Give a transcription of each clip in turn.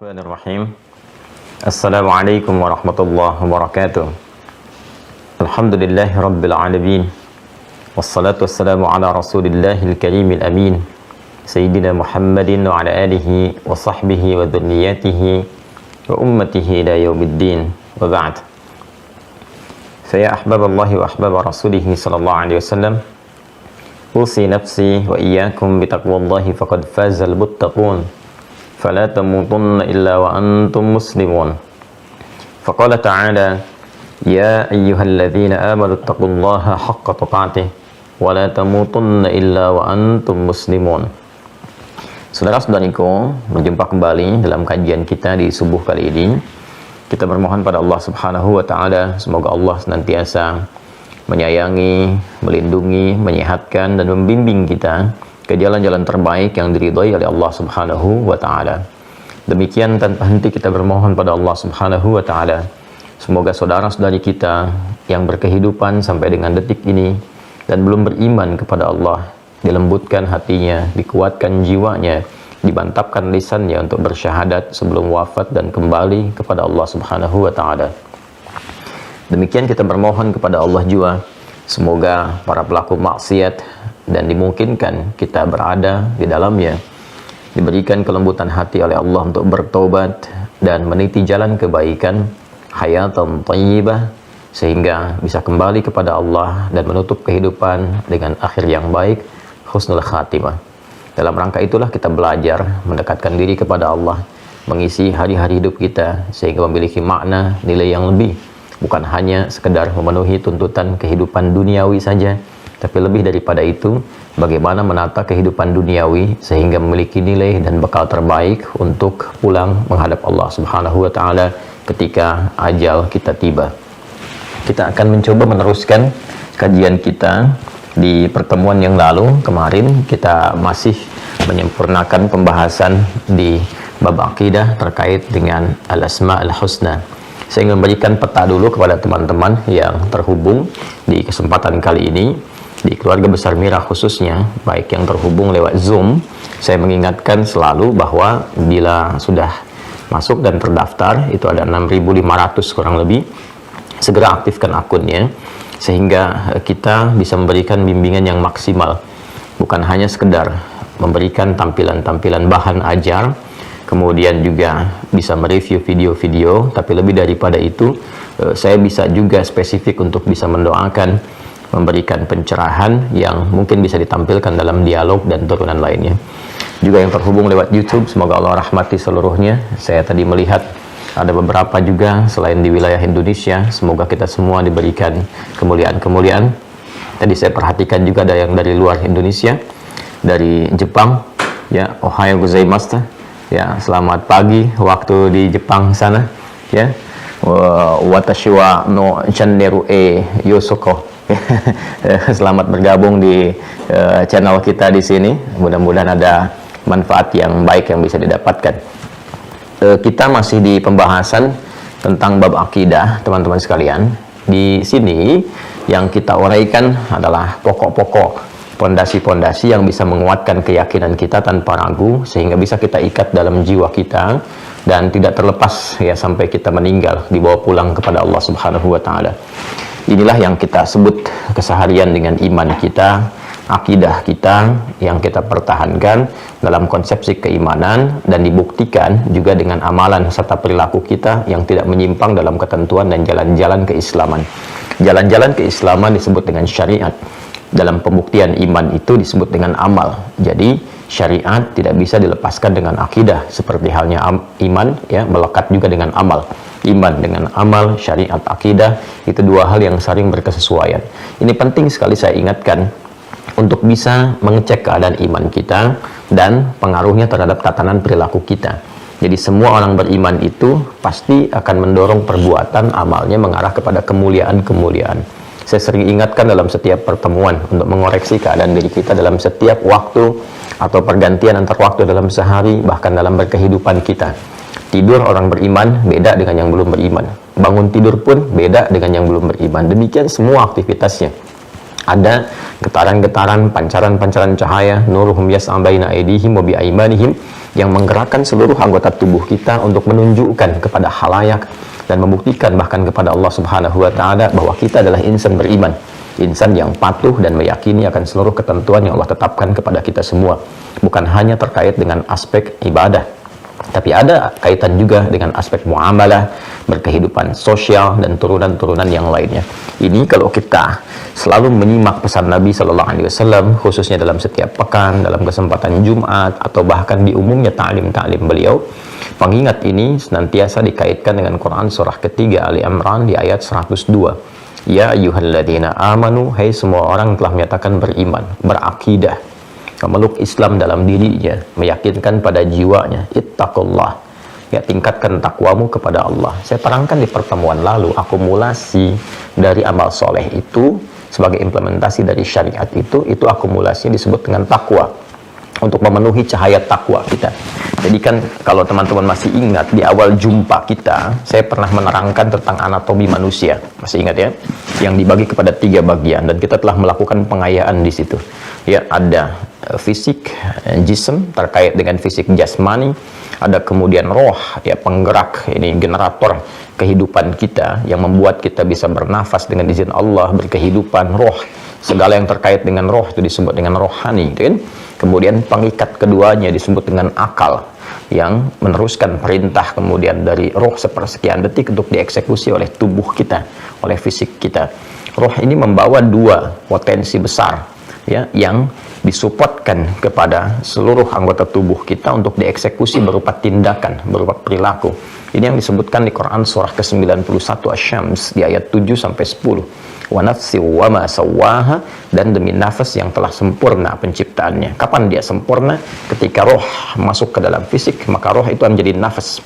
Bismillahirrahmanirrahim. Assalamualaikum warahmatullahi wabarakatuh. Alhamdulillahi rabbil alamin. Wassalatu wassalamu ala rasulillahil karimil amin. Sayyidina Muhammadin wa ala alihi wa sahbihi wa dhurriyyatihi wa ummatihi ila yaumiddin. Wa ba'd. Saya ahbaballahi wa ahbaba rasulihi sallallahu alaihi wasallam. Usi nafsi wa iyyakum bitaqwallahi faqad fazal muttaqun. فلا تموتن إلا وأنتم مسلمون فقال تعالى يا أيها الذين آمنوا اتقوا الله حق تقاته ولا تموتن إلا وأنتم مسلمون. Saudara-saudariku, berjumpa kembali dalam kajian kita di subuh kali ini. Kita bermohon pada Allah Subhanahu wa taala, semoga Allah senantiasa menyayangi, melindungi, menyehatkan dan membimbing kita ke jalan-jalan terbaik yang diridhai oleh Allah Subhanahu wa taala. Demikian tanpa henti kita bermohon pada Allah Subhanahu wa taala, semoga saudara-saudari kita yang berkehidupan sampai dengan detik ini dan belum beriman kepada Allah, dilembutkan hatinya, dikuatkan jiwanya, dibantapkan lisannya untuk bersyahadat sebelum wafat dan kembali kepada Allah Subhanahu wa taala. Demikian kita bermohon kepada Allah juga, semoga para pelaku maksiat dan dimungkinkan kita berada di dalamnya diberikan kelembutan hati oleh Allah untuk bertobat dan meniti jalan kebaikan, hayatan thayyibah, sehingga bisa kembali kepada Allah dan menutup kehidupan dengan akhir yang baik, husnul khatimah. Dalam rangka itulah kita belajar mendekatkan diri kepada Allah, mengisi hari-hari hidup kita sehingga memiliki makna, nilai yang lebih, bukan hanya sekedar memenuhi tuntutan kehidupan duniawi saja, tapi lebih daripada itu, bagaimana menata kehidupan duniawi sehingga memiliki nilai dan bekal terbaik untuk pulang menghadap Allah Subhanahu wa taala ketika ajal kita tiba. Kita akan mencoba meneruskan kajian kita di pertemuan yang lalu. Kemarin kita masih menyempurnakan pembahasan di bab akidah terkait dengan al-asma'ul husna. Saya ingin memberikan peta dulu kepada teman-teman yang terhubung di kesempatan kali ini. Di keluarga besar Mira khususnya, baik yang terhubung lewat Zoom, saya mengingatkan selalu bahwa bila sudah masuk dan terdaftar, itu ada 6.500 kurang lebih, segera aktifkan akunnya, sehingga kita bisa memberikan bimbingan yang maksimal. Bukan hanya sekedar memberikan tampilan-tampilan bahan ajar, kemudian juga bisa mereview video-video, tapi lebih daripada itu, saya bisa juga spesifik untuk bisa mendoakan, memberikan pencerahan yang mungkin bisa ditampilkan dalam dialog dan turunan lainnya. Juga yang terhubung lewat YouTube, semoga Allah rahmati seluruhnya. Saya tadi melihat ada beberapa juga selain di wilayah Indonesia, semoga kita semua diberikan kemuliaan-kemuliaan. Tadi saya perhatikan juga ada yang dari luar Indonesia, dari Jepang, ya, Ohayo gozaimasu, ya, selamat pagi waktu di Jepang sana, ya. Watashi wa no channel e yosoko. Selamat bergabung di channel kita di sini. Mudah-mudahan ada manfaat yang baik yang bisa didapatkan. Kita masih di pembahasan tentang bab akidah, teman-teman sekalian. Di sini yang kita uraikan adalah pokok-pokok, pondasi-pondasi yang bisa menguatkan keyakinan kita tanpa ragu, sehingga bisa kita ikat dalam jiwa kita dan tidak terlepas ya sampai kita meninggal, dibawa pulang kepada Allah Subhanahu wa taala. Inilah yang kita sebut keseharian dengan iman kita, akidah kita yang kita pertahankan dalam konsepsi keimanan dan dibuktikan juga dengan amalan serta perilaku kita yang tidak menyimpang dalam ketentuan dan jalan-jalan keislaman. Jalan-jalan keislaman disebut dengan syariat. Dalam pembuktian iman itu disebut dengan amal. Jadi syariat tidak bisa dilepaskan dengan akidah, seperti halnya iman ya melekat juga dengan amal. Iman dengan amal, syariat, akidah, itu dua hal yang saling berkesesuaian. Ini penting sekali saya ingatkan untuk bisa mengecek keadaan iman kita dan pengaruhnya terhadap tatanan perilaku kita. Jadi semua orang beriman itu pasti akan mendorong perbuatan amalnya mengarah kepada kemuliaan-kemuliaan. Saya sering ingatkan dalam setiap pertemuan untuk mengoreksi keadaan diri kita dalam setiap waktu atau pergantian antar waktu dalam sehari, bahkan dalam berkehidupan kita. Tidur orang beriman beda dengan yang belum beriman. Bangun tidur pun beda dengan yang belum beriman. Demikian semua aktivitasnya. Ada getaran-getaran, pancaran-pancaran cahaya, nuruhum yas'a baina aydihim wa bi aymanihim, yang menggerakkan seluruh anggota tubuh kita untuk menunjukkan kepada khalayak dan membuktikan bahkan kepada Allah Subhanahu wa taala bahwa kita adalah insan beriman, insan yang patuh dan meyakini akan seluruh ketentuan yang Allah tetapkan kepada kita semua, bukan hanya terkait dengan aspek ibadah, tapi ada kaitan juga dengan aspek muamalah, berkehidupan sosial, dan turunan-turunan yang lainnya. Ini kalau kita selalu menyimak pesan Nabi Shallallahu Alaihi Wasallam, khususnya dalam setiap pekan, dalam kesempatan Jumat, atau bahkan di umumnya ta'lim-ta'lim beliau, pengingat ini senantiasa dikaitkan dengan Quran surah ketiga Ali Imran di ayat 102. Ya ayyuhalladzina amanu, hai semua orang telah menyatakan beriman, berakidah, memeluk Islam dalam dirinya, meyakinkan pada jiwanya, ittaqullah, ya tingkatkan takwamu kepada Allah. Saya terangkan di pertemuan lalu, akumulasi dari amal soleh itu sebagai implementasi dari syariat itu akumulasinya disebut dengan takwa, untuk memenuhi cahaya takwa kita. Jadi kan kalau teman-teman masih ingat di awal jumpa kita, saya pernah menerangkan tentang anatomi manusia, masih ingat ya, yang dibagi kepada 3 bagian, dan kita telah melakukan pengayaan di situ. Ya, ada fisik, jism, terkait dengan fisik jasmani, ada kemudian roh, ya penggerak, ini generator kehidupan kita yang membuat kita bisa bernafas dengan izin Allah, berkehidupan, roh, segala yang terkait dengan roh itu disebut dengan rohani, gitu kan? Kemudian pengikat keduanya disebut dengan akal, yang meneruskan perintah kemudian dari roh sepersekian detik untuk dieksekusi oleh tubuh kita, oleh fisik kita. Roh ini membawa 2 potensi besar, ya, yang disupportkan kepada seluruh anggota tubuh kita untuk dieksekusi berupa tindakan, berupa perilaku. Ini yang disebutkan di Quran surah ke-91 Asy-Syams di ayat 7 sampai 10. Wa nafsi wa ma sawwaha, dan demi nafas yang telah sempurna penciptaannya. Kapan dia sempurna? Ketika roh masuk ke dalam fisik, maka roh itu menjadi nafas,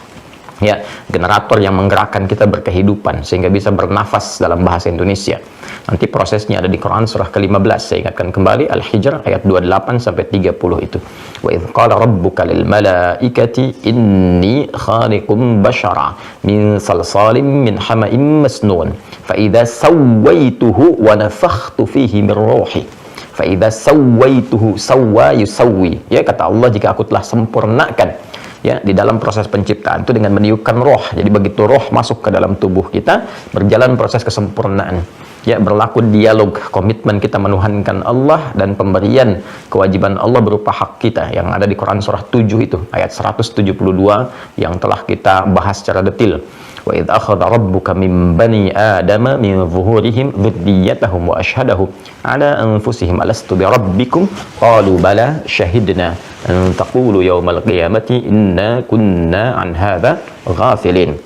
ya, generator yang menggerakkan kita berkehidupan sehingga bisa bernafas dalam bahasa Indonesia. Nanti prosesnya ada di Quran surah ke-15. Saya ingatkan kembali Al-Hijr ayat 28 sampai 30 itu. Wa idz qala rabbuka lil malaikati inni khaliqum bashara min salsalin min hama'in masnun fa idza sawaituhu wa nafakhtu fihi min ruhi fa idza sawaituhu sawwa yusawwi. Ya, kata Allah, jika aku telah sempurnakan, ya, di dalam proses penciptaan itu dengan meniupkan roh. Jadi begitu roh masuk ke dalam tubuh kita, berjalan proses kesempurnaan, ya, berlaku dialog, komitmen kita menuhankan Allah dan pemberian kewajiban Allah berupa hak kita yang ada di Quran surah 7 itu ayat 172 yang telah kita bahas secara detail. Wa idz akhadha rabbuka min bani adama min zuhurihim dzurriyyatahum wa ashhadahum ala anfusihim alastu bi rabbikum qalu bala syahidna an taqulu yaumal qiyamati inna kunna an hadza ghafilin.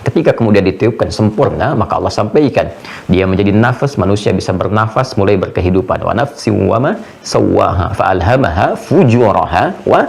Ketika kemudian ditiupkan sempurna, maka Allah sampaikan dia menjadi nafas, manusia bisa bernafas, mulai berkehidupan. Wa nafsi wa ma sawwaha fa alhamaha fujuraha wa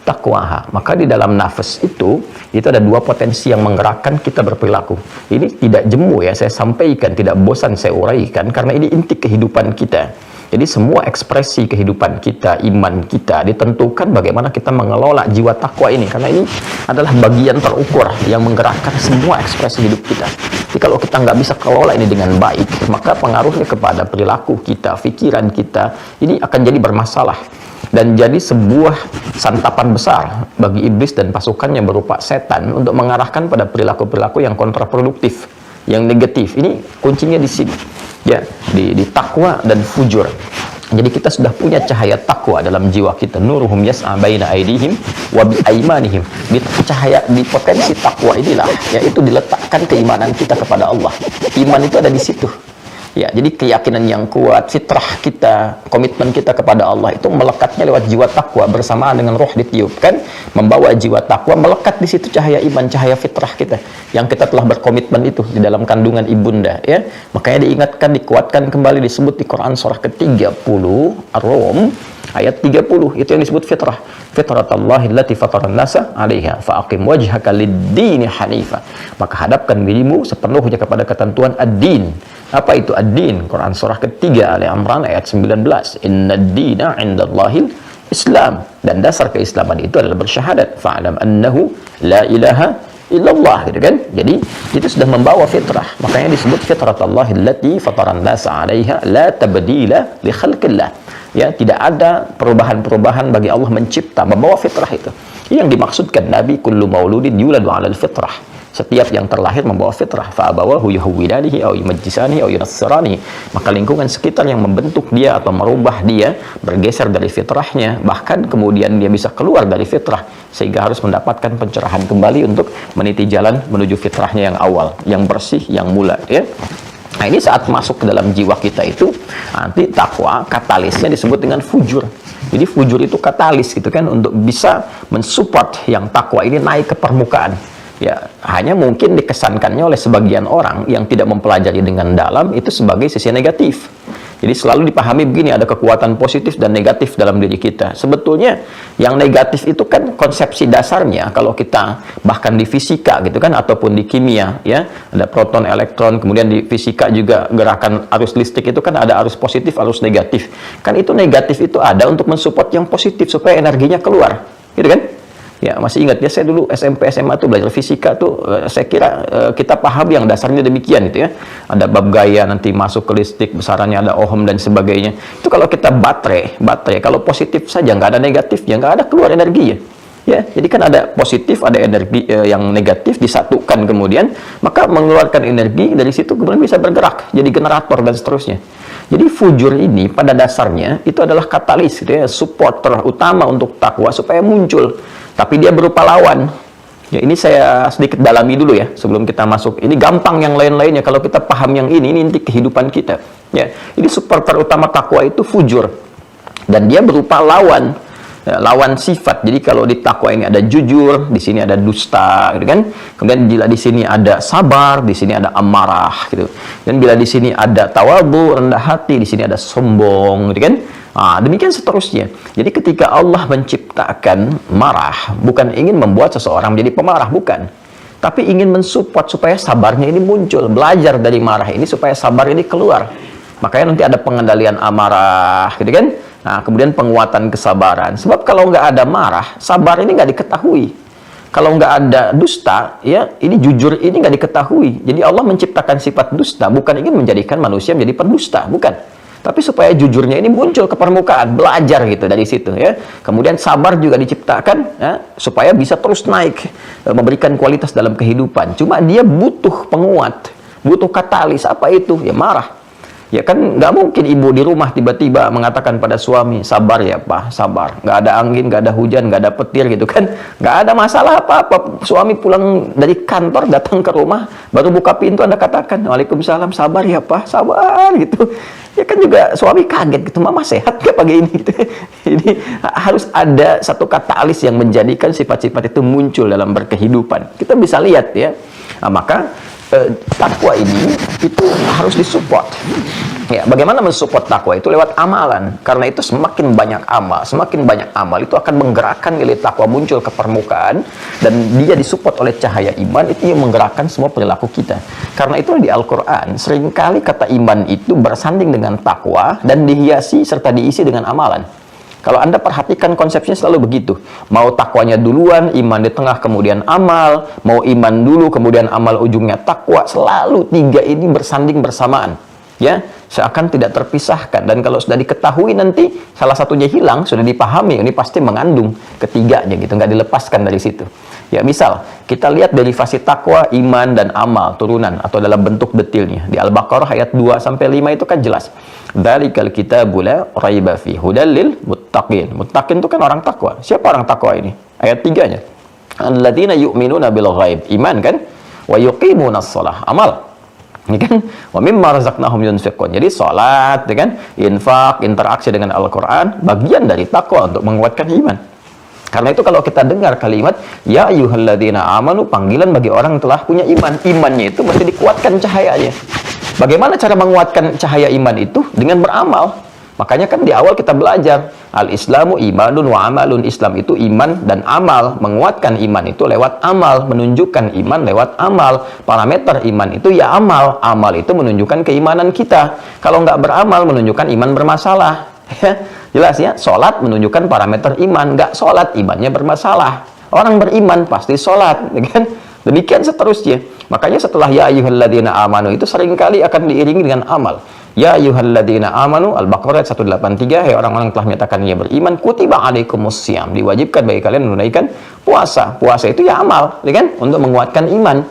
taqwaha. Maka di dalam nafas itu ada 2 potensi yang menggerakkan kita berperilaku. Ini tidak jemu, ya, saya sampaikan, tidak bosan saya uraikan, karena ini inti kehidupan kita. Jadi semua ekspresi kehidupan kita, iman kita, ditentukan bagaimana kita mengelola jiwa takwa ini, karena ini adalah bagian terukur yang menggerakkan semua ekspresi hidup kita. Jadi kalau kita nggak bisa kelola ini dengan baik, maka pengaruhnya kepada perilaku kita, pikiran kita, ini akan jadi bermasalah dan jadi sebuah santapan besar bagi iblis dan pasukannya berupa setan untuk mengarahkan pada perilaku-perilaku yang kontraproduktif, yang negatif. Ini kuncinya di sini, ya, di takwa dan fujur. Jadi kita sudah punya cahaya takwa dalam jiwa kita. Nuruhum yas'a baina aydihim wa bi aymanihim. Di cahaya, di potensi takwa inilah, yaitu diletakkan keimanan kita kepada Allah. Iman itu ada di situ. Ya, jadi keyakinan yang kuat, fitrah kita, komitmen kita kepada Allah itu melekatnya lewat jiwa takwa, bersamaan dengan roh ditiupkan, membawa jiwa takwa melekat di situ cahaya iman, cahaya fitrah kita yang kita telah berkomitmen itu di dalam kandungan ibunda, ya. Makanya diingatkan, dikuatkan kembali, disebut di Quran surah ke-30 Ar-Rum ayat 30, itu yang disebut fitrah. Fitratallahi allati fataran nasa 'alaiha fa'aqim wajhaka lid-dini hanifa. Maka hadapkan dirimu sepenuhnya kepada ketentuan ad-din. Apa itu ad-din? Quran surah ketiga Ali Imran ayat 19. Innad-dina 'indallahil Islam. Dan dasar keislaman itu adalah bersyahadat. Fa'lam annahu la ilaha illallah, gitu kan. Jadi itu sudah membawa fitrah. Makanya disebut fitratallahi allati fataran nasa 'alaiha la tabdila li khalqillah. Ya, tidak ada perubahan-perubahan bagi Allah mencipta, membawa fitrah itu. Yang dimaksudkan Nabi kullu mauludin yuladu 'alal fitrah. Setiap yang terlahir membawa fitrah. Fa abawahu yuhawwidanihi aw yumajjisanihi aw yunassirani. Maka lingkungan sekitar yang membentuk dia atau merubah dia bergeser dari fitrahnya, bahkan kemudian dia bisa keluar dari fitrah sehingga harus mendapatkan pencerahan kembali untuk meniti jalan menuju fitrahnya yang awal, yang bersih, yang mula, ya. Nah, ini saat masuk ke dalam jiwa kita itu, nanti takwa katalisnya disebut dengan fujur. Jadi fujur itu katalis gitu kan, untuk bisa mensupport yang takwa ini naik ke permukaan. Ya, hanya mungkin dikesankannya oleh sebagian orang yang tidak mempelajari dengan dalam itu sebagai sisi negatif. Jadi selalu dipahami begini, ada kekuatan positif dan negatif dalam diri kita. Sebetulnya yang negatif itu kan konsepsi dasarnya, kalau kita bahkan di fisika gitu kan, ataupun di kimia, ya, ada proton, elektron, kemudian di fisika juga gerakan arus listrik itu kan ada arus positif, arus negatif. Kan itu negatif itu ada untuk mensupport yang positif supaya energinya keluar, gitu kan? Ya, masih ingat ya, saya dulu SMP SMA tuh belajar fisika tuh, saya kira kita paham yang dasarnya demikian gitu ya. Ada bab gaya, nanti masuk ke listrik, besarannya ada ohm dan sebagainya. Itu kalau kita baterai kalau positif saja, nggak ada negatifnya, nggak ada keluar energi ya. Ya, jadi kan ada positif, ada energi yang negatif disatukan kemudian, maka mengeluarkan energi dari situ kemudian bisa bergerak, jadi generator dan seterusnya. Jadi fujur ini pada dasarnya itu adalah katalis gitu ya, supporter utama untuk takwa supaya muncul. Tapi dia berupa lawan. Ya, ini saya sedikit dalami dulu ya sebelum kita masuk. Ini gampang yang lain-lainnya kalau kita paham yang ini inti kehidupan kita. Ya, ini supporter utama takwa itu fujur. Dan dia berupa lawan. Ya, lawan sifat. Jadi kalau di takwa ini ada jujur, di sini ada dusta, gitu kan? Kemudian bila di sini ada sabar, di sini ada amarah, gitu. Dan bila di sini ada tawadhu, rendah hati, di sini ada sombong, gitu kan? Nah, demikian seterusnya. Jadi ketika Allah menciptakan marah, bukan ingin membuat seseorang menjadi pemarah, bukan. Tapi ingin mensupport supaya sabarnya ini muncul. Belajar dari marah ini supaya sabar ini keluar. Makanya nanti ada pengendalian amarah, gitu kan? Nah, kemudian penguatan kesabaran. Sebab kalau nggak ada marah, sabar ini nggak diketahui. Kalau nggak ada dusta, ya, ini jujur ini nggak diketahui. Jadi Allah menciptakan sifat dusta, bukan ingin menjadikan manusia menjadi pendusta, bukan. Tapi supaya jujurnya ini muncul ke permukaan, belajar gitu dari situ ya. Kemudian sabar juga diciptakan ya, supaya bisa terus naik, memberikan kualitas dalam kehidupan. Cuma dia butuh penguat, butuh katalis. Apa itu? Ya marah. Ya kan nggak mungkin ibu di rumah tiba-tiba mengatakan pada suami, sabar ya Pak, sabar. Nggak ada angin, nggak ada hujan, nggak ada petir gitu kan. Nggak ada masalah apa-apa. Suami pulang dari kantor, datang ke rumah, baru buka pintu Anda katakan, Waalaikumsalam, sabar ya Pak, sabar gitu. Ya kan juga suami kaget gitu, Mama sehat nggak pagi ini gitu. Ini harus ada satu katalis yang menjadikan sifat-sifat itu muncul dalam berkehidupan. Kita bisa lihat ya. Nah, maka takwa ini itu harus disupport. Ya, bagaimana mensupport takwa itu lewat amalan. Karena itu semakin banyak amal itu akan menggerakkan nilai takwa muncul ke permukaan, dan dia disupport oleh cahaya iman, itu yang menggerakkan semua perilaku kita. Karena itu di Al-Qur'an seringkali kata iman itu bersanding dengan takwa dan dihiasi serta diisi dengan amalan. Kalau Anda perhatikan konsepnya selalu begitu. Mau takwanya duluan, iman di tengah, kemudian amal. Mau iman dulu, kemudian amal, ujungnya takwa. Selalu tiga ini bersanding bersamaan. Ya, seakan tidak terpisahkan. Dan kalau sudah diketahui nanti salah satunya hilang, sudah dipahami, ini pasti mengandung ketiganya gitu, nggak dilepaskan dari situ. Ya, misal kita lihat derivasi takwa, iman dan amal turunan atau dalam bentuk detilnya. Di Al-Baqarah ayat 2 sampai 5 itu kan jelas. Dzalikal kitabul la raiba fi hudal lil muttaqin. Muttaqin itu kan orang takwa. Siapa orang takwa ini? Ayat 3-nya. Alladzina yu'minuna bil ghaib. Iman kan? Wa yuqimunas shalah. Amal. Ini kan, wa mimma razaqnahum yunfiqun. Jadi salat, ya kan, infak, interaksi dengan Al-Qur'an bagian dari takwa untuk menguatkan iman. Karena itu kalau kita dengar kalimat ya ayyuhalladzina amanu, panggilan bagi orang yang telah punya iman. Imannya itu mesti dikuatkan cahayanya. Bagaimana cara menguatkan cahaya iman itu? Dengan beramal. Makanya kan di awal kita belajar al-islamu imanun wa amalun. Islam itu iman dan amal. Menguatkan iman itu lewat amal, menunjukkan iman lewat amal. Parameter iman itu ya amal. Amal itu menunjukkan keimanan kita. Kalau nggak beramal menunjukkan iman bermasalah. Jelas ya, sholat menunjukkan parameter iman. Nggak sholat, imannya bermasalah. Orang beriman pasti sholat, kan? Demikian seterusnya. Makanya setelah ya ayyuhalladzina amanu itu seringkali akan diiringi dengan amal. Ya ayyuhalladzina amanu, Al-Baqarah 183, hai orang-orang telah menyatakan ia beriman, kutiba alaikumussyam, diwajibkan bagi kalian menunaikan puasa. Puasa itu ya amal, ya kan? Untuk menguatkan iman.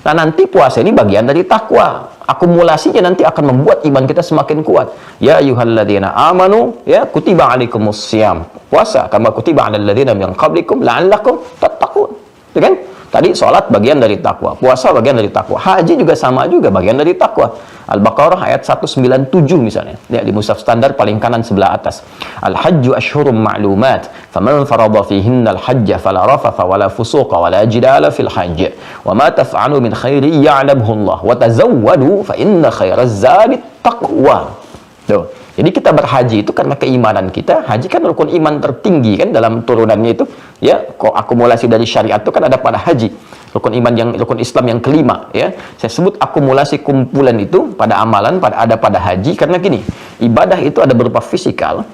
Nah, nanti puasa ini bagian dari takwa. Akumulasinya nanti akan membuat iman kita semakin kuat. Ya ayyuhalladzina amanu, ya kutiba alaikumussyam. Puasa kama kutiba alal ladzina min qablikum la'allakum tattaqun. Ya kan? Tadi sholat bagian dari takwa, puasa bagian dari takwa, haji juga sama juga bagian dari takwa. Al-Baqarah ayat 197 misalnya, ya, di mushaf standar paling kanan sebelah atas. Al-hajju ashhurum ma'lumat, faman farada fihinna al-hajja fala rafatha wala fusuqa wala jidala fil hajj. Wa ma taf'alu min khairi ya'lamhu Allah wa tazawwadu fa inna khairaz zadi taqwa. Tuh. Jadi kita berhaji itu karena keimanan kita. Haji kan rukun iman tertinggi kan dalam turunannya itu. Ya, kok akumulasi dari syariat itu kan ada pada haji. Rukun Islam yang kelima, ya. Saya sebut akumulasi kumpulan itu pada amalan, ada pada haji karena gini. Ibadah itu ada berupa fisikal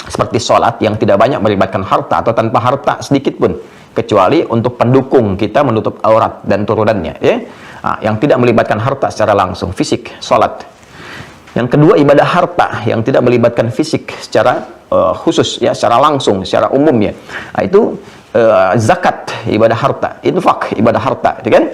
seperti sholat yang tidak banyak melibatkan harta atau tanpa harta sedikit pun, kecuali untuk pendukung kita menutup aurat dan turunannya, ya. Nah, yang tidak melibatkan harta secara langsung, fisik, sholat. Yang kedua, ibadah harta yang tidak melibatkan fisik secara khusus, ya, secara langsung, secara umum, ya. Nah, itu zakat, ibadah harta, infak, ibadah harta, gitu kan?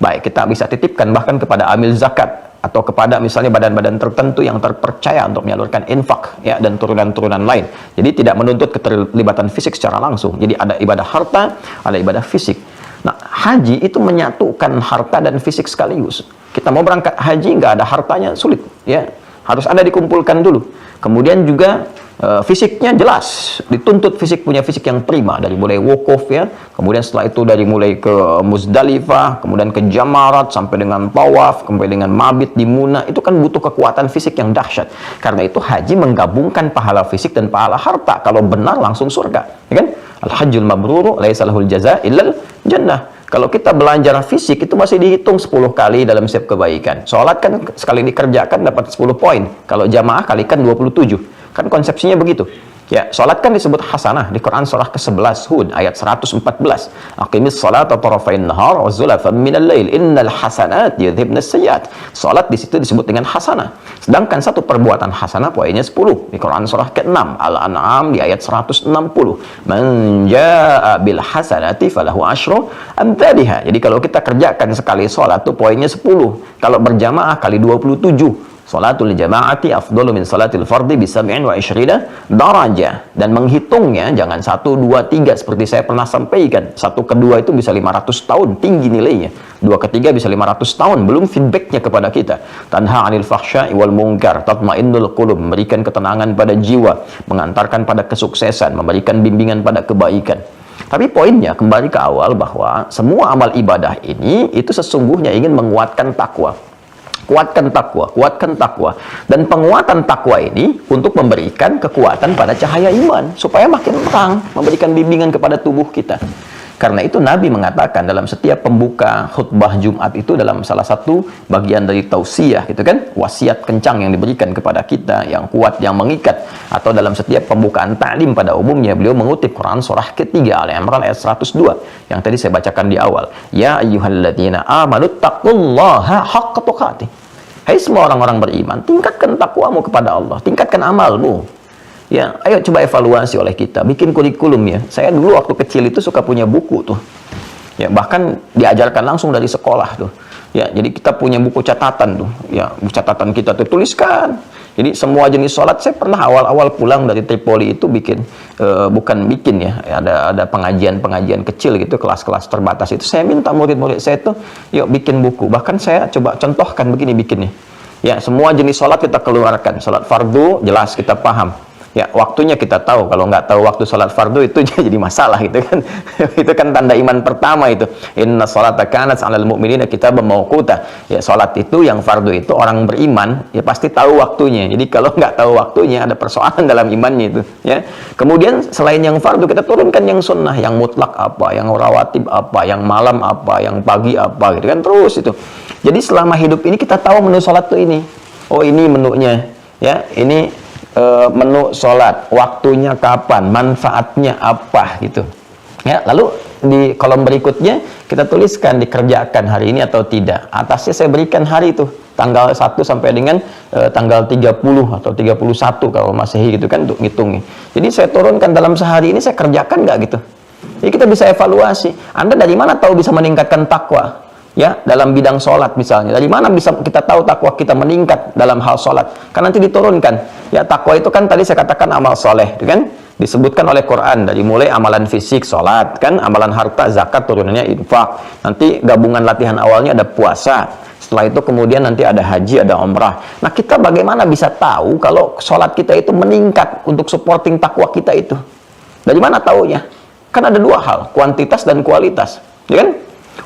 Baik, kita bisa titipkan bahkan kepada amil zakat atau kepada misalnya badan-badan tertentu yang terpercaya untuk menyalurkan infak, ya, dan turunan-turunan lain. Jadi tidak menuntut keterlibatan fisik secara langsung. Jadi ada ibadah harta, ada ibadah fisik. Nah, haji itu menyatukan harta dan fisik sekaligus. Kita mau berangkat haji nggak ada hartanya sulit, ya, harus ada dikumpulkan dulu. Kemudian juga fisiknya jelas dituntut punya fisik yang prima, dari mulai wukuf, ya, kemudian setelah itu dari mulai ke Muzdalifah, kemudian ke Jamarat sampai dengan tawaf, kemudian dengan mabit di Muna, itu kan butuh kekuatan fisik yang dahsyat. Karena itu haji menggabungkan pahala fisik dan pahala harta. Kalau benar langsung surga, ya kan? Al-hajjul mabruru laisa lahul jazaa illal jannah. Kalau kita belajar fisik itu masih dihitung 10 kali dalam setiap kebaikan. Sholat kan sekali dikerjakan dapat 10 poin. Kalau jamaah kalikan 27. Kan konsepsinya begitu. Ya, sholat kan disebut hasanah di Quran surah ke-11 Hud ayat 114. Aqimis sholata tarafain nahar wa zulafan minal lail innal hasanat yudhibnas sayyiat. Sholat di situ disebut dengan hasanah. Sedangkan satu perbuatan hasanah poinnya 10 di Quran surah ke-6 Al-An'am di ayat 160. Man jaa bil hasanati falahu asyru amthaliha. Jadi kalau kita kerjakan sekali sholat tuh poinnya 10. Kalau berjamaah kali 27. Salatul jama'ati afdalu min salatil fardi bi 27 darajah. Dan menghitungnya jangan 1, 2, 3 seperti saya pernah sampaikan. 1 ke 2 itu bisa 500 tahun tinggi nilainya. 2 ke 3 bisa 500 tahun, belum feedbacknya kepada kita. Tanha 'anil fahsya'i wal munkar, tatma'innul qulub, memberikan ketenangan pada jiwa, mengantarkan pada kesuksesan, memberikan bimbingan pada kebaikan. Tapi poinnya kembali ke awal bahwa semua amal ibadah ini itu sesungguhnya ingin menguatkan takwa. Kuatkan takwa, kuatkan takwa. Dan penguatan takwa ini untuk memberikan kekuatan pada cahaya iman, supaya makin terang, memberikan bimbingan kepada tubuh kita. Karena itu Nabi mengatakan dalam setiap pembuka khutbah Jumat itu, dalam salah satu bagian dari tausiah, gitu kan, wasiat kencang yang diberikan kepada kita, yang kuat, yang mengikat. Atau dalam setiap pembukaan ta'lim pada umumnya, beliau mengutip Quran surah ketiga Al-Imran ayat 102 yang tadi saya bacakan di awal. Ya ayyuhalladzina amanu taqullaha haqqa tuqatih. Hai semua orang-orang beriman, tingkatkan takwamu kepada Allah, tingkatkan amalmu. Ya, ayo coba evaluasi oleh kita, bikin kurikulum, ya. Saya dulu waktu kecil itu suka punya buku tuh. Ya, bahkan diajarkan langsung dari sekolah tuh. Ya, jadi kita punya buku catatan tuh. Ya, catatan kita tuh tuliskan. Jadi semua jenis sholat, saya pernah awal-awal pulang dari Tripoli itu bikin, bukan bikin, ya, ada pengajian-pengajian kecil gitu, kelas-kelas terbatas itu. Saya minta murid-murid saya tuh, yuk bikin buku. Bahkan saya coba contohkan begini bikinnya. Ya, semua jenis sholat kita keluarkan. Sholat fardu jelas kita paham. Ya, waktunya kita tahu. Kalau nggak tahu waktu sholat fardu itu jadi masalah, gitu kan. Itu kan tanda iman pertama itu. Inna sholata kanat 'alal mu'minina kitaban mawquta. Ya, sholat itu yang fardu itu orang beriman ya pasti tahu waktunya. Jadi kalau nggak tahu waktunya ada persoalan dalam imannya itu, ya. Kemudian selain yang fardu kita turunkan yang sunnah, yang mutlak apa, yang rawatib apa, yang malam apa, yang pagi apa, gitu kan, terus itu. Jadi selama hidup ini kita tahu menu sholat tuh ini. Oh, ini menunya, ya. Ini menu sholat, waktunya kapan, manfaatnya apa, gitu. Ya, lalu di kolom berikutnya kita tuliskan dikerjakan hari ini atau tidak. Atasnya saya berikan hari itu, tanggal 1 sampai dengan tanggal 30 atau 31 kalau Masehi gitu kan, untuk ngitungnya. Jadi saya turunkan dalam sehari ini saya kerjakan nggak gitu. Jadi kita bisa evaluasi. Anda dari mana tahu bisa meningkatkan takwa? Ya, dalam bidang sholat misalnya. Dari mana bisa kita tahu takwa kita meningkat dalam hal sholat? Kan nanti diturunkan. Ya, takwa itu kan tadi saya katakan amal soleh, kan? Disebutkan oleh Quran dari mulai amalan fisik, sholat, kan? Amalan harta, zakat, turunannya infak. Nanti gabungan latihan awalnya ada puasa. Setelah itu kemudian nanti ada haji, ada umrah. Nah, kita bagaimana bisa tahu kalau sholat kita itu meningkat untuk supporting takwa kita itu? Dari mana taunya? Kan ada dua hal, kuantitas dan kualitas, ya kan?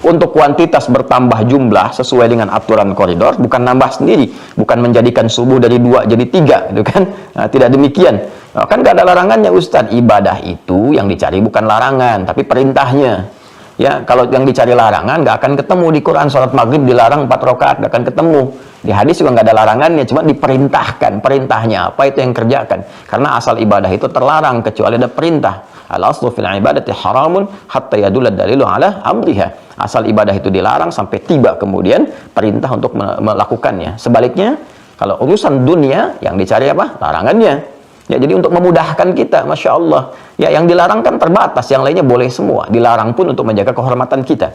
Untuk kuantitas bertambah jumlah sesuai dengan aturan koridor, bukan nambah sendiri, bukan menjadikan subuh dari 2 jadi 3, gitu kan? Nah, tidak demikian. Nah, kan gak ada larangannya, Ustadz. Ibadah itu yang dicari bukan larangan, tapi perintahnya. Ya, kalau yang dicari larangan gak akan ketemu di Quran. Sholat maghrib dilarang 4 rakaat, gak akan ketemu. Di hadis juga gak ada larangannya, cuma diperintahkan. Perintahnya apa itu yang kerjakan? Karena asal ibadah itu terlarang kecuali ada perintah. Al-aslu fil ibadati haramun hatta yadulla dalilu ala amriha. Asal ibadah itu dilarang sampai tiba kemudian perintah untuk melakukannya. Sebaliknya, kalau urusan dunia yang dicari apa? Larangannya. Ya, jadi untuk memudahkan kita, Masya Allah. Ya, yang dilarang kan terbatas, yang lainnya boleh semua. Dilarang pun untuk menjaga kehormatan kita.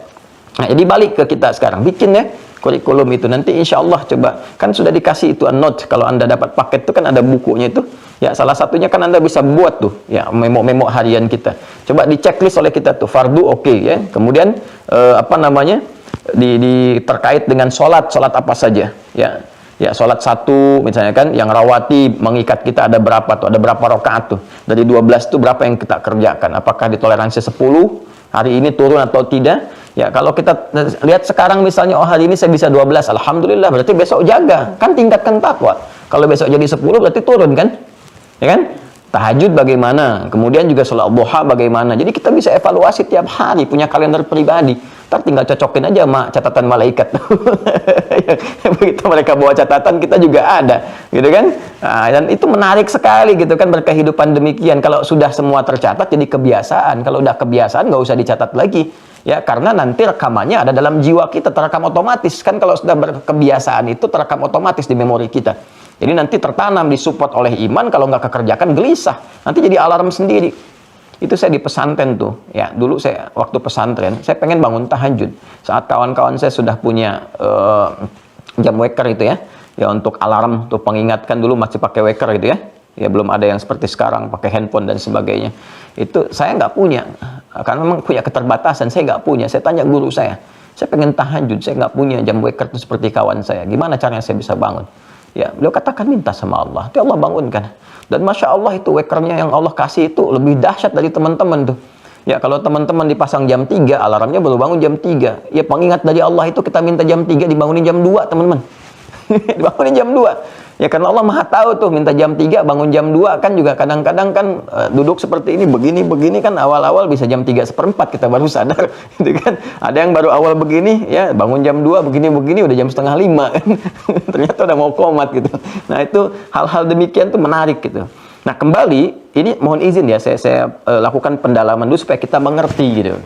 Nah, jadi balik ke kita sekarang. Bikin ya kurikulum itu. Nanti insya Allah coba. Kan sudah dikasih itu note. Kalau Anda dapat paket itu kan ada bukunya itu. Ya, salah satunya kan Anda bisa buat tuh. Ya, memo-memo harian kita. Coba di checklist oleh kita tuh. Fardu oke, ya. Kemudian apa namanya? Terkait dengan sholat apa saja. Ya. Ya, sholat 1 misalnya kan, yang rawati mengikat kita ada berapa tuh? Ada berapa rakaat tuh? Dari 12 tuh berapa yang kita kerjakan? Apakah ditoleransi 10? Hari ini turun atau tidak? Ya, kalau kita lihat sekarang misalnya, oh hari ini saya bisa 12, alhamdulillah, berarti besok jaga. Kan tingkatkan takwa. Kalau besok jadi 10 berarti turun kan? Ya kan? Tahajud bagaimana? Kemudian juga sholat duha bagaimana? Jadi kita bisa evaluasi tiap hari, punya kalender pribadi. Ntar tinggal cocokin aja sama catatan malaikat. Begitu mereka bawa catatan, kita juga ada, gitu kan? Nah, dan itu menarik sekali, gitu kan, berkehidupan demikian. Kalau sudah semua tercatat, jadi kebiasaan. Kalau udah kebiasaan, nggak usah dicatat lagi. Ya, karena nanti rekamannya ada dalam jiwa kita, terekam otomatis. Kan kalau sudah berkebiasaan itu terekam otomatis di memori kita. Jadi nanti tertanam, disupport oleh iman. Kalau nggak kekerjakan, gelisah. Nanti jadi alarm sendiri. Itu saya di pesantren tuh, ya dulu saya waktu pesantren, saya pengen bangun tahajud. Saat kawan-kawan saya sudah punya jam waker itu ya untuk alarm tuh, pengingatkan. Dulu masih pakai waker gitu ya belum ada yang seperti sekarang pakai handphone dan sebagainya. Itu saya nggak punya, karena memang punya keterbatasan, saya nggak punya. Saya tanya guru saya pengen tahajud, saya nggak punya jam waker tuh seperti kawan saya. Gimana caranya saya bisa bangun? Ya, beliau katakan minta sama Allah, itu Allah bangunkan. Dan Masya Allah itu wakernya yang Allah kasih itu lebih dahsyat dari teman-teman tuh. Ya, kalau teman-teman dipasang jam 3, alarmnya baru bangun jam 3. Ya, pengingat dari Allah itu kita minta jam 3, dibangunin jam 2, teman-teman. Dibangunin jam 2. Ya, karena Allah Maha tahu tuh, minta jam 3, bangun jam 2 kan juga kadang-kadang kan duduk seperti ini, begini kan awal-awal bisa jam 3:4 kita baru sadar. Gitu kan. Ada yang baru awal begini, ya bangun jam 2, begini udah jam 4:30 kan. Ternyata udah mau komat gitu. Nah, itu hal-hal demikian tuh menarik gitu. Nah, kembali, ini mohon izin ya, saya lakukan pendalaman dulu supaya kita mengerti gitu.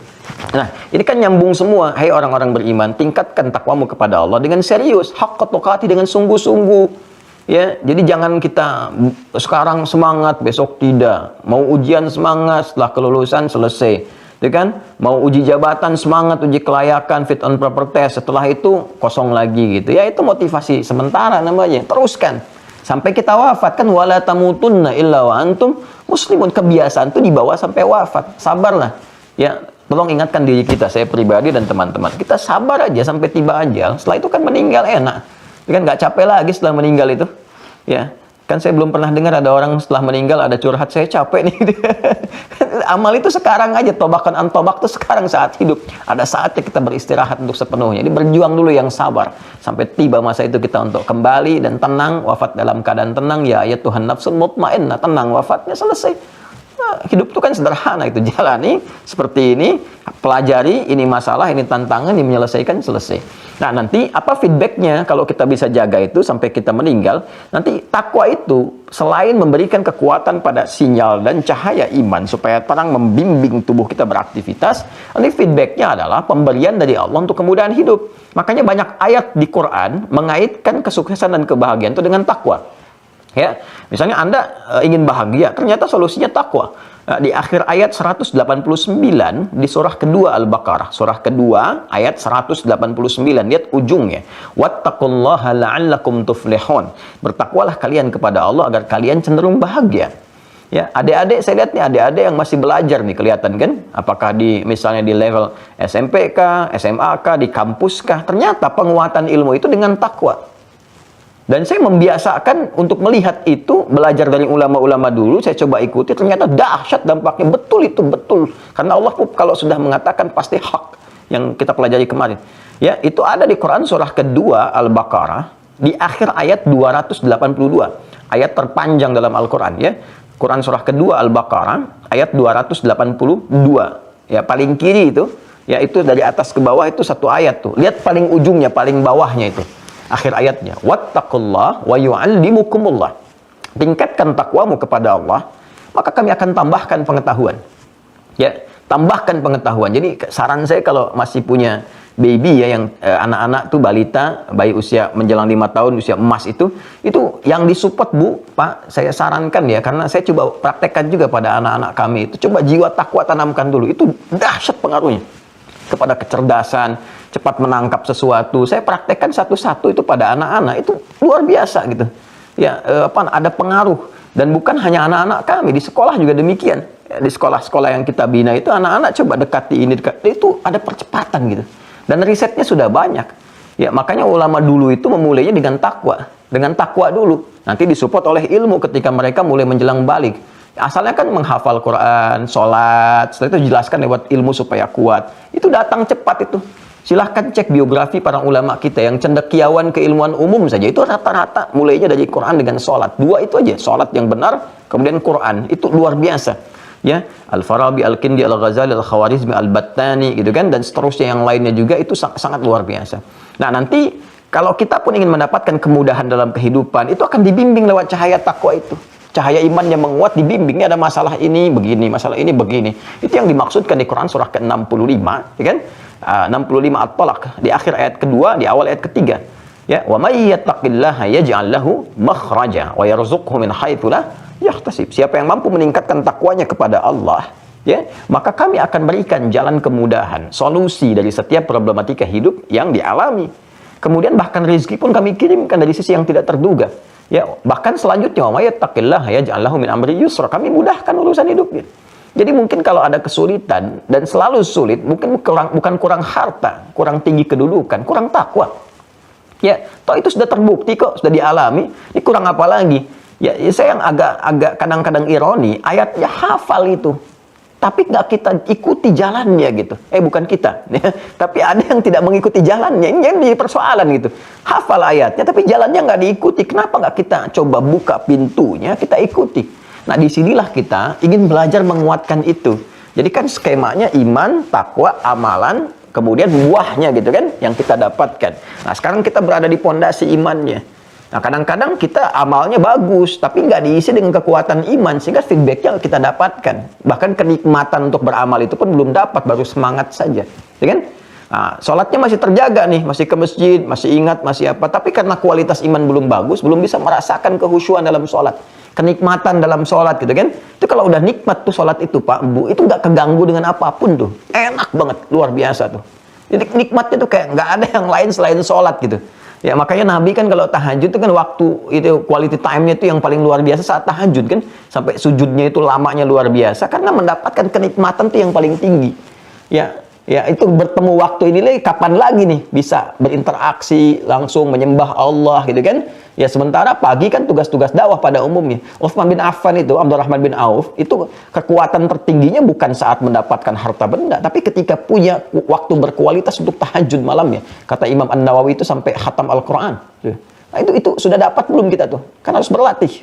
Nah, ini kan nyambung semua. Hai orang-orang beriman, tingkatkan takwamu kepada Allah dengan serius, haqqa tuqati, dengan sungguh-sungguh. Ya, jadi jangan kita sekarang semangat, besok tidak. Mau ujian semangat, setelah kelulusan selesai. Ya kan? Mau uji jabatan semangat, uji kelayakan, fit and proper test, setelah itu kosong lagi gitu. Ya, itu motivasi sementara namanya. Teruskan sampai kita wafat, kan wala tamutunna illa wa antum muslimun. Kebiasaan itu dibawa sampai wafat. Sabarlah. Ya, tolong ingatkan diri kita, saya pribadi dan teman-teman. Kita sabar aja sampai tiba ajal. Setelah itu kan meninggal enak. Kan nggak capek lagi setelah meninggal itu. Ya, kan saya belum pernah dengar ada orang setelah meninggal ada curhat, saya capek nih. Amal itu sekarang aja, tobakan antobak itu sekarang saat hidup. Ada saatnya kita beristirahat untuk sepenuhnya. Jadi berjuang dulu yang sabar sampai tiba masa itu kita untuk kembali dan tenang, wafat dalam keadaan tenang. Ya Tuhan, nafsul mutmainnah, tenang, wafatnya selesai. Nah, hidup itu kan sederhana, itu jalani seperti ini, pelajari, ini masalah, ini tantangan, ini menyelesaikan, selesai. Nah, nanti apa feedbacknya kalau kita bisa jaga itu sampai kita meninggal? Nanti takwa itu selain memberikan kekuatan pada sinyal dan cahaya iman supaya terang membimbing tubuh kita beraktivitas, nanti feedbacknya adalah pemberian dari Allah untuk kemudahan hidup. Makanya banyak ayat di Quran mengaitkan kesuksesan dan kebahagiaan itu dengan takwa. Ya, misalnya Anda ingin bahagia, ternyata solusinya takwa. Di akhir ayat 189 di surah kedua Al-Baqarah, surah kedua ayat 189, lihat ujungnya. Wattaqullaha la'allakum tuflihun. Bertakwalah kalian kepada Allah agar kalian cenderung bahagia. Ya, adik-adik saya lihat nih, adik-adik yang masih belajar nih, kelihatan kan? Apakah di misalnya di level SMP kah, SMA kah, di kampus kah? Ternyata penguatan ilmu itu dengan takwa. Dan saya membiasakan untuk melihat itu, belajar dari ulama-ulama dulu, saya coba ikuti, ternyata dahsyat dampaknya, betul itu, betul. Karena Allah kalau sudah mengatakan pasti hak yang kita pelajari kemarin. Ya, itu ada di Quran surah kedua Al-Baqarah, di akhir ayat 282. Ayat terpanjang dalam Al-Quran, ya. Quran surah kedua Al-Baqarah, ayat 282. Ya, paling kiri itu, ya itu dari atas ke bawah itu satu ayat tuh. Lihat paling ujungnya, paling bawahnya itu. Akhir ayatnya, wattaqullah wa yu'allimukumullah. Tingkatkan takwamu kepada Allah, maka kami akan tambahkan pengetahuan. Ya, tambahkan pengetahuan. Jadi saran saya kalau masih punya baby ya, yang anak-anak tuh balita, bayi usia menjelang 5 tahun, usia emas itu yang disupport Bu, Pak, saya sarankan ya, karena saya coba praktekkan juga pada anak-anak kami itu. Coba jiwa takwa tanamkan dulu, itu dahsyat pengaruhnya kepada kecerdasan, cepat menangkap sesuatu. Saya praktekkan satu-satu itu pada anak-anak, itu luar biasa gitu. Ya, ada pengaruh. Dan bukan hanya anak-anak kami, di sekolah juga demikian. Ya, di sekolah-sekolah yang kita bina itu anak-anak coba dekati ini, itu ada percepatan gitu. Dan risetnya sudah banyak. Ya, makanya ulama dulu itu memulainya dengan takwa. Dengan takwa dulu. Nanti disupport oleh ilmu ketika mereka mulai menjelang balik. Asalnya kan menghafal Quran, sholat, setelah itu jelaskan lewat ilmu supaya kuat. Itu datang cepat itu. Silahkan cek biografi para ulama kita yang cendekiawan keilmuan umum saja. Itu rata-rata mulainya dari Quran dengan sholat. Dua itu aja, sholat yang benar, kemudian Quran. Itu luar biasa. Ya, Al-Farabi, Al-Kindi, Al-Ghazali, Al-Khawarizmi, Al-Battani, gitu kan, dan seterusnya yang lainnya juga itu sangat luar biasa. Nah, nanti kalau kita pun ingin mendapatkan kemudahan dalam kehidupan, itu akan dibimbing lewat cahaya takwa itu. Cahaya iman yang menguat dibimbingnya, ada masalah ini begini, masalah ini begini. Itu yang dimaksudkan di Quran surah ke-65, ya kan? 65 At-Talaq, di akhir ayat kedua, di awal ayat ketiga. Ya, wa may yattaqillaha yaj'al lahu makhraja wa yarzuqhu min haitsu la yahtasib. Siapa yang mampu meningkatkan takwanya kepada Allah, ya, maka kami akan berikan jalan kemudahan, solusi dari setiap problematika hidup yang dialami. Kemudian bahkan rezeki pun kami kirimkan dari sisi yang tidak terduga. Ya, bahkan selanjutnya, wa may yattaqillaha yaj'al lahu min amri yusra. Kami mudahkan urusan hidupnya. Jadi mungkin kalau ada kesulitan, dan selalu sulit, mungkin bukan kurang harta, kurang tinggi kedudukan, kurang takwa. Ya, toh itu sudah terbukti kok, sudah dialami. Ini kurang apa lagi? Ya, saya yang agak kadang-kadang ironi, ayatnya hafal itu, tapi nggak kita ikuti jalannya gitu. Bukan kita, ya. Tapi ada yang tidak mengikuti jalannya. Ini yang jadi persoalan gitu. Hafal ayatnya, tapi jalannya nggak diikuti. Kenapa nggak kita coba buka pintunya, kita ikuti? Nah, disinilah kita ingin belajar menguatkan itu. Jadi kan skemanya iman, takwa, amalan, kemudian buahnya gitu kan, yang kita dapatkan. Nah, sekarang kita berada di pondasi imannya. Nah, kadang-kadang kita amalnya bagus, tapi nggak diisi dengan kekuatan iman, sehingga feedbacknya kita dapatkan. Bahkan kenikmatan untuk beramal itu pun belum dapat, baru semangat saja. Ya kan? Nah, sholatnya masih terjaga nih, masih ke masjid, masih ingat, masih apa. Tapi karena kualitas iman belum bagus, belum bisa merasakan kehusyuan dalam sholat. Kenikmatan dalam sholat gitu kan. Itu kalau udah nikmat tuh sholat itu Pak, Bu, itu nggak keganggu dengan apapun tuh. Enak banget, luar biasa tuh. Jadi nikmatnya tuh kayak nggak ada yang lain selain sholat gitu. Ya makanya Nabi kan kalau tahajud itu kan waktu itu quality time-nya itu yang paling luar biasa saat tahajud kan. Sampai sujudnya itu lamanya luar biasa karena mendapatkan kenikmatan tuh yang paling tinggi. Ya itu bertemu waktu ini lagi, kapan lagi nih bisa berinteraksi langsung menyembah Allah gitu kan. Ya sementara pagi kan tugas-tugas dakwah pada umumnya. Utsman bin Affan itu, Abdurrahman bin Auf, itu kekuatan tertingginya bukan saat mendapatkan harta benda, tapi ketika punya waktu berkualitas untuk tahajud malamnya. Kata Imam An-Nawawi itu sampai khatam Al-Quran. Nah itu sudah dapat belum kita tuh? Kan harus berlatih.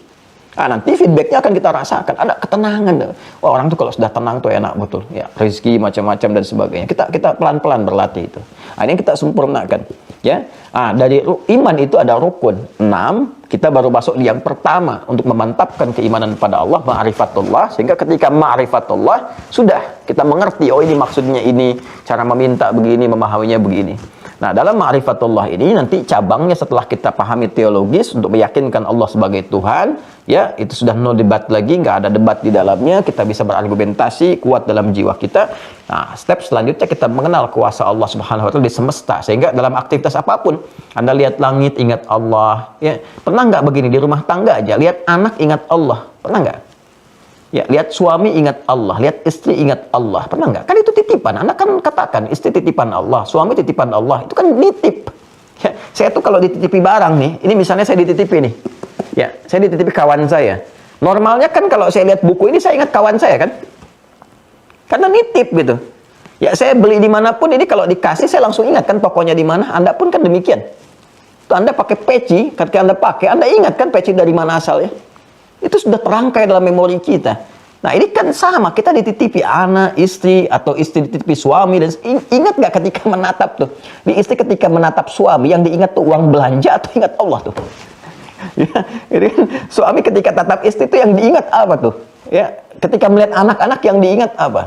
Nanti feedbacknya akan kita rasakan, ada ketenangan. Wah, orang tuh kalau sudah tenang tuh enak betul. Ya, rezeki macam-macam dan sebagainya. Kita pelan-pelan berlatih itu. Ini kita sempurnakan. Ya, dari iman itu ada rukun 6. Kita baru masuk di yang pertama untuk memantapkan keimanan pada Allah, ma'rifatullah. Sehingga ketika ma'rifatullah sudah kita mengerti, oh ini maksudnya ini, cara meminta begini, memahaminya begini. Nah, dalam ma'rifatullah ini nanti cabangnya setelah kita pahami teologis untuk meyakinkan Allah sebagai Tuhan, ya itu sudah no debat lagi, nggak ada debat di dalamnya, kita bisa berargumentasi kuat dalam jiwa kita. Nah, step selanjutnya kita mengenal kuasa Allah Subhanahu wa taala di semesta, sehingga dalam aktivitas apapun, Anda lihat langit ingat Allah, ya. Pernah nggak begini di rumah tangga aja, lihat anak ingat Allah, pernah nggak? Ya, lihat suami ingat Allah, lihat istri ingat Allah. Pernah nggak? Kan itu titipan. Anak kan katakan, istri titipan Allah, suami titipan Allah. Itu kan nitip. Ya, saya tuh kalau dititipi barang nih, ini misalnya saya dititipi nih. Ya, saya dititipi kawan saya. Normalnya kan kalau saya lihat buku ini, saya ingat kawan saya kan? Karena nitip gitu. Ya, saya beli dimanapun, ini kalau dikasih, saya langsung ingat kan tokonya di mana. Anda pun kan demikian. Tuh, Anda pakai peci, ketika Anda pakai, Anda ingat kan peci dari mana asalnya? Itu sudah terangkai dalam memori kita. Nah, ini kan sama, kita dititipi anak, istri, atau istri dititipi suami. Dan ingat gak ketika menatap tuh, di istri ketika menatap suami, yang diingat tuh uang belanja atau ingat Allah tuh? Ya, ini kan, suami ketika tatap istri tuh yang diingat apa tuh? Ya, ketika melihat anak-anak yang diingat apa?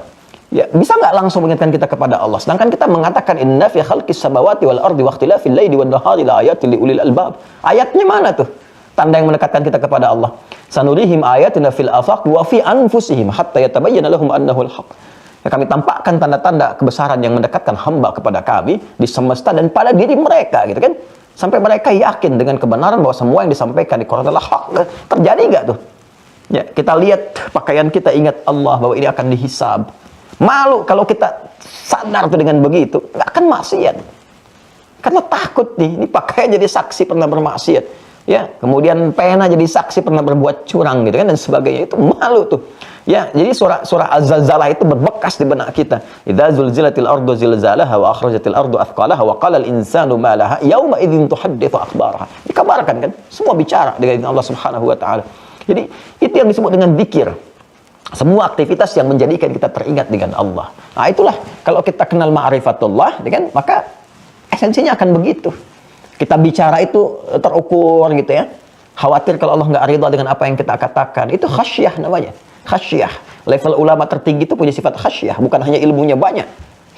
Ya, bisa nggak langsung mengingatkan kita kepada Allah? Sedangkan kita mengatakan inna fi khalqis samawati wal ardi wa ikhtilafil laili wan nahari la ayatin liulil albab. Ayatnya mana tuh? Tanda yang mendekatkan kita kepada Allah. Sanurihim ayatina fil afaq wa fi anfusihim hatta yatabayyana lahum annahu al-haq. Ya, kami tampakkan tanda-tanda kebesaran yang mendekatkan hamba kepada kami di semesta dan pada diri mereka, gitu kan? Sampai mereka yakin dengan kebenaran bahwa semua yang disampaikan di Quran adalah hak. Terjadi nggak tuh? Ya, kita lihat pakaian kita, ingat Allah bahwa ini akan dihisab. Malu kalau kita sadar tuh dengan begitu, nggak akan maksiat. Karena takut nih, ini pakaian jadi saksi pernah bermaksiat. Ya, kemudian pena jadi saksi pernah berbuat curang gitu kan dan sebagainya, itu malu tuh. Ya, jadi surah Az-Zalzalah itu berbekas di benak kita. Idza zulzilatil ardu zilzalaha wa akhrajatil ardu athqalaha wa qala al-insanu ma laha yauma idzin tuhadditsu akhbaraha. Dikabarkan kan, semua bicara dengan Allah Subhanahu wa taala. Jadi, itu yang disebut dengan zikir. Semua aktivitas yang menjadikan kita teringat dengan Allah. Nah, itulah kalau kita kenal ma'rifatullah, kan, maka esensinya akan begitu. Kita bicara itu terukur gitu ya. Khawatir kalau Allah nggak ridha dengan apa yang kita katakan. Itu khasyah namanya. Khasyah. Level ulama tertinggi itu punya sifat khasyah. Bukan hanya ilmunya banyak.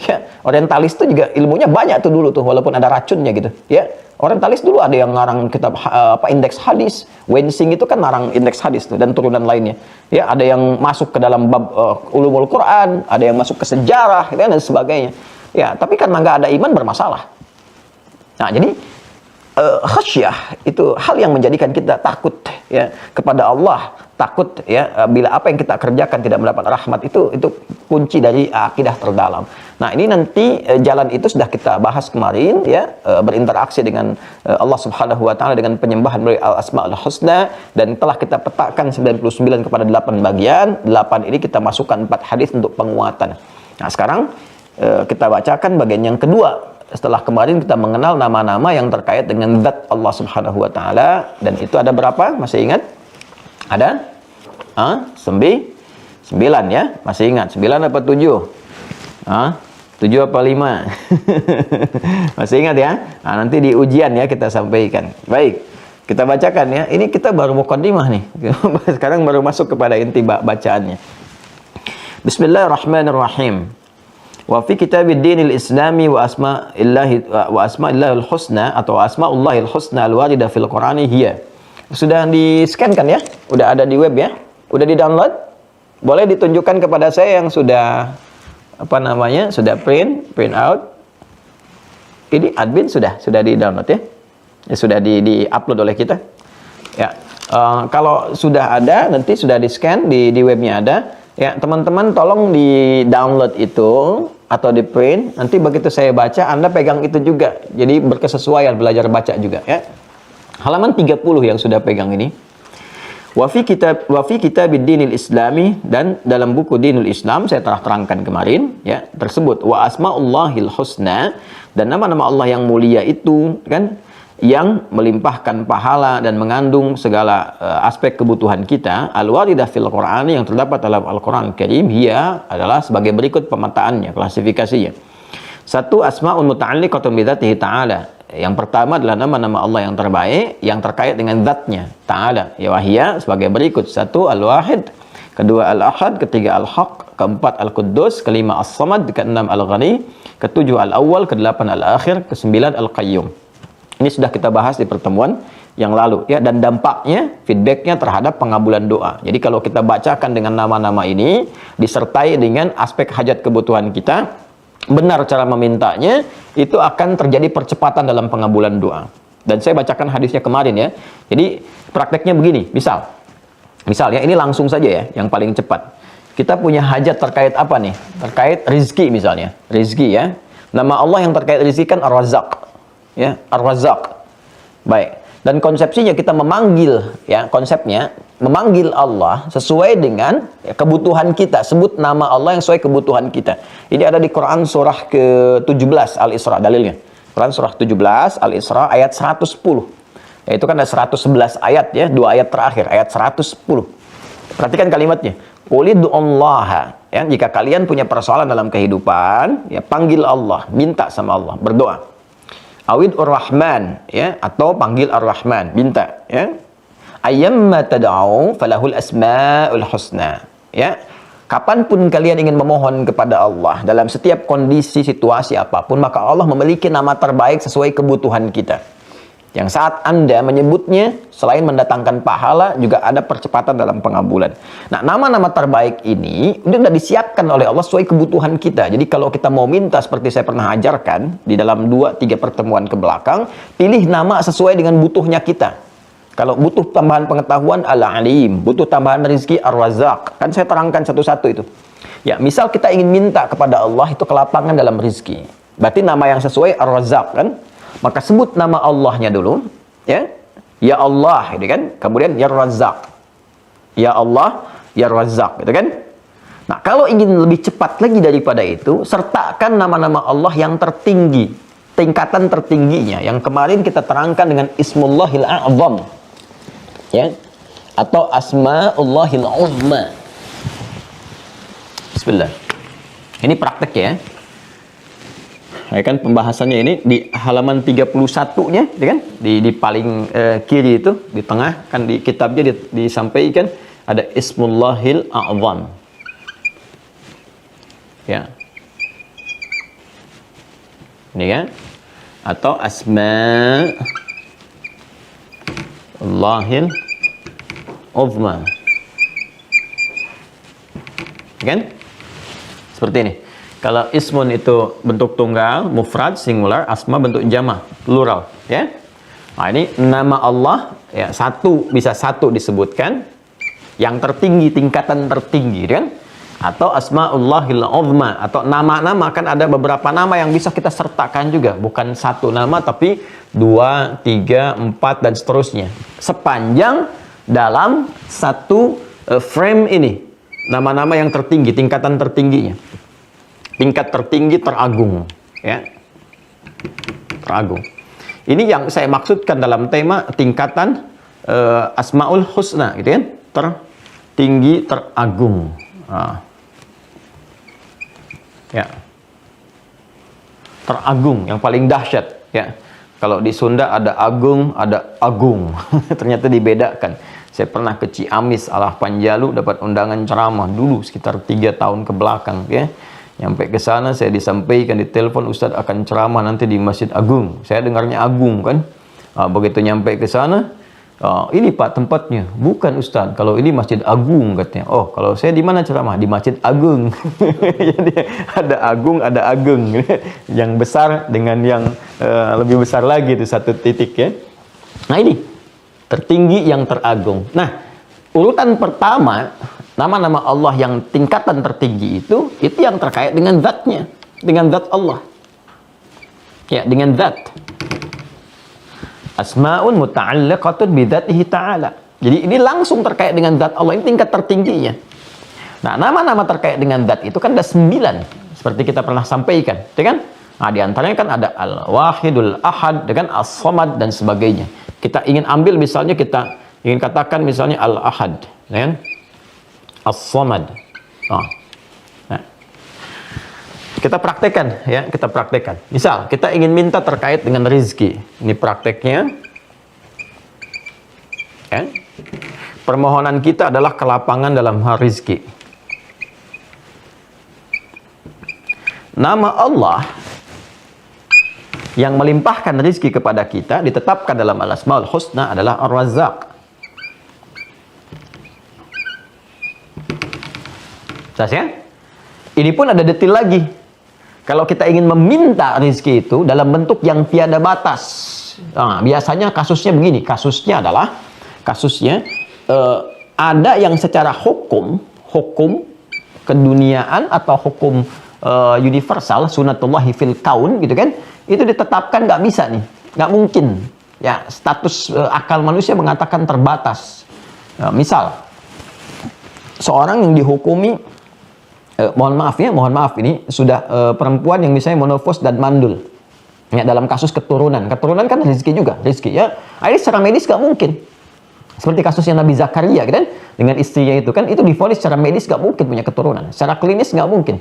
Ya, orientalis itu juga ilmunya banyak tuh dulu tuh, walaupun ada racunnya gitu. Ya, orientalis dulu ada yang ngarang kitab indeks hadis. Wensing itu kan ngarang indeks hadis tuh dan turunan lainnya. Ya, ada yang masuk ke dalam bab ulumul Quran, ada yang masuk ke sejarah gitu, dan sebagainya. Ya, tapi karena nggak ada iman bermasalah. Nah, jadi khasyah itu hal yang menjadikan kita takut ya kepada Allah, takut ya bila apa yang kita kerjakan tidak mendapat rahmat. Itu kunci dari akidah terdalam. Nah, ini nanti jalan itu sudah kita bahas kemarin ya, berinteraksi dengan Allah Subhanahu wa taala dengan penyembahan melalui al-asmaul husna, dan telah kita petakan 99 kepada 8 bagian. 8 ini kita masukkan 4 hadis untuk penguatan. Nah, sekarang kita bacakan bagian yang kedua. Setelah kemarin kita mengenal nama-nama yang terkait dengan zat Allah Subhanahu wa taala, dan itu ada berapa? Masih ingat? Ada? 9 ya? Masih ingat? 9 apa 7? 7 apa 5? Masih ingat ya? Nah, nanti di ujian ya kita sampaikan. Baik, kita bacakan ya. Ini kita baru muqaddimah nih. Sekarang baru masuk kepada inti bacaannya. Bismillahirrahmanirrahim. Wa fi kitabid dinil islami wa asma'illahil husna atau asma'ullahil husna al-warida fil qur'ani hiya. Sudah di-scan kan ya? Udah ada di web ya? Udah di-download? Boleh ditunjukkan kepada saya yang sudah sudah print out. Ini admin sudah di-download ya? Ya, sudah di-upload oleh kita. Ya. Kalau sudah ada, nanti sudah di-scan di webnya ada. Ya, teman-teman tolong di-download itu atau di-print. Nanti begitu saya baca, Anda pegang itu juga. Jadi berkesesuaian belajar baca juga ya. Halaman 30 yang sudah pegang ini. Wa fi kitabid dinil islami, dan dalam buku Dinul Islam saya telah terangkan kemarin ya, tersebut wa asmaullahil husna, dan nama-nama Allah yang mulia itu kan yang melimpahkan pahala dan mengandung segala aspek kebutuhan kita, al-waridah fil Qur'an, yang terdapat dalam Al-Qur'an Karim, dia adalah sebagai berikut pemetaannya, klasifikasinya. Satu, asma'un muta'alliqatun bidzatihi ta'ala. Yang pertama adalah nama-nama Allah yang terbaik yang terkait dengan zatnya ta'ala. Ya wahia sebagai berikut. Satu, al-wahid. Kedua, al-ahad. Ketiga, al-haq. Keempat, al-quddus. Kelima, as-samad. Keenam, al-ghani. Ketujuh, al-awwal. Kedelapan, al-akhir. Kesembilan, al-qayyum. Ini sudah kita bahas di pertemuan yang lalu, ya, dan dampaknya, feedbacknya terhadap pengabulan doa. Jadi kalau kita bacakan dengan nama-nama ini disertai dengan aspek hajat kebutuhan kita, benar cara memintanya, itu akan terjadi percepatan dalam pengabulan doa. Dan saya bacakan hadisnya kemarin, ya. Jadi prakteknya begini, misal ya, ini langsung saja ya, yang paling cepat. Kita punya hajat terkait apa nih? Terkait rizki misalnya, rizki, ya. Nama Allah yang terkait rizki kan Ar-Razzaq, ya, Ar-Razzaq. Baik. Dan konsepsinya kita memanggil, ya, konsepnya memanggil Allah sesuai dengan kebutuhan kita. Sebut nama Allah yang sesuai kebutuhan kita. Ini ada di Quran surah ke-17 Al-Isra, dalilnya. Quran surah 17 Al-Isra ayat 110. Yaitu kan ada 111 ayat, ya, 2 ayat terakhir, ayat 110. Perhatikan kalimatnya. Qulid'ullaha, ya, jika kalian punya persoalan dalam kehidupan, ya, panggil Allah, minta sama Allah, berdoa. Awid Ar-Rahman, ya, atau panggil Ar-Rahman, minta, ya. Ayyamma tad'u falahul asmaul husna, ya. Kapanpun kalian ingin memohon kepada Allah dalam setiap kondisi situasi apapun, maka Allah memiliki nama terbaik sesuai kebutuhan kita. Yang saat Anda menyebutnya, selain mendatangkan pahala, juga ada percepatan dalam pengabulan. Nah, nama-nama terbaik ini sudah disiapkan oleh Allah sesuai kebutuhan kita. Jadi kalau kita mau minta seperti saya pernah ajarkan di dalam 2-3 pertemuan ke belakang, pilih nama sesuai dengan butuhnya kita. Kalau butuh tambahan pengetahuan, Al-Alim. Butuh tambahan rezeki, Ar-Razzaq. Kan saya terangkan satu-satu itu. Ya, misal kita ingin minta kepada Allah itu kelapangan dalam rezeki. Berarti nama yang sesuai Ar-Razzaq, kan? Maka sebut nama Allahnya dulu, ya. Ya Allah, gitu kan? Kemudian Ya Razzaq. Ya Allah, Ya Razzaq, gitu kan? Nah, kalau ingin lebih cepat lagi daripada itu, sertakan nama-nama Allah yang tertinggi, tingkatan tertingginya, yang kemarin kita terangkan dengan Ismullahil A'zam, ya, atau Asma'ullahil Uzma. Bismillah. Ini praktek, ya. Ya kan, pembahasannya ini di halaman 31-nya, ya kan? Di paling kiri itu, di tengah kan di kitabnya disampaikan ada Ismullahil A'zam. Ya. Ini kan? Atau Asma'ullahil Uzma. Kan? Seperti ini. Kalau ismun itu bentuk tunggal, mufrad, singular, asma bentuk jama', plural, ya. Nah, ini nama Allah, ya, bisa satu disebutkan, yang tertinggi, tingkatan tertinggi, kan? Atau Asma'ullahil Uzma, atau nama-nama, kan ada beberapa nama yang bisa kita sertakan juga, bukan satu nama tapi 2, 3, 4 dan seterusnya. Sepanjang dalam satu frame ini, nama-nama yang tertinggi, tingkatan tertingginya. Tingkat tertinggi teragung, ya, teragung. Ini yang saya maksudkan dalam tema tingkatan Asmaul Husna, gitu kan? Tertinggi, teragung. Ya, teragung, yang paling dahsyat, ya. Kalau di Sunda ada agung, ada agung. Ternyata dibedakan. Saya pernah ke Ciamis, Alah Panjalu, dapat undangan ceramah dulu sekitar 3 tahun ke belakang, ya. Nyampe ke sana saya disampaikan di telepon, Ustadz akan ceramah nanti di Masjid Agung. Saya dengarnya Agung, kan. Begitu nyampe ke sana, ini Pak tempatnya. Bukan Ustadz, kalau ini Masjid Agung katanya. Oh, kalau saya di mana ceramah? Di Masjid Agung. Jadi ada Agung, ada Agung. Yang besar dengan yang lebih besar lagi itu satu titik, ya. Nah, ini tertinggi yang teragung. Nah, urutan pertama, nama-nama Allah yang tingkatan tertinggi itu yang terkait dengan zatnya, dengan zat Allah. Ya, dengan zat. Asma'un muta'alliqatun bidzatihi ta'ala. Jadi ini langsung terkait dengan zat Allah, ini tingkat tertingginya. Nah, nama-nama terkait dengan zat itu kan ada 9, seperti kita pernah sampaikan, ya kan? Nah, di antaranya kan ada Al-Wahidul Ahad dengan As-Samad dan sebagainya. Kita ingin ambil misalnya, kita ingin katakan misalnya Al-Ahad, ya kan? As-Samad. Nah, kita praktekkan, ya, kita praktekkan. Misal kita ingin minta terkait dengan rizki. Ini prakteknya. Ya. Permohonan kita adalah kelapangan dalam hal rizki. Nama Allah yang melimpahkan rizki kepada kita ditetapkan dalam Al-Asmaul Husna adalah Ar-Razzaq. Jelas ya? Ini pun ada detil lagi. Kalau kita ingin meminta rizki itu dalam bentuk yang tiada batas. Nah, biasanya kasusnya begini. Kasusnya ada yang secara hukum keduniaan atau hukum universal, sunatullahi fil kaun gitu kan, itu ditetapkan nggak bisa nih, nggak mungkin ya, status akal manusia mengatakan terbatas. Misal seorang yang dihukumi mohon maaf ini sudah perempuan yang misalnya monofos dan mandul ya, dalam kasus keturunan kan rezeki ya, ini secara medis nggak mungkin. Seperti kasusnya Nabi Zakaria gitu kan, dengan istrinya itu kan, itu divonis secara medis nggak mungkin punya keturunan, secara klinis nggak mungkin.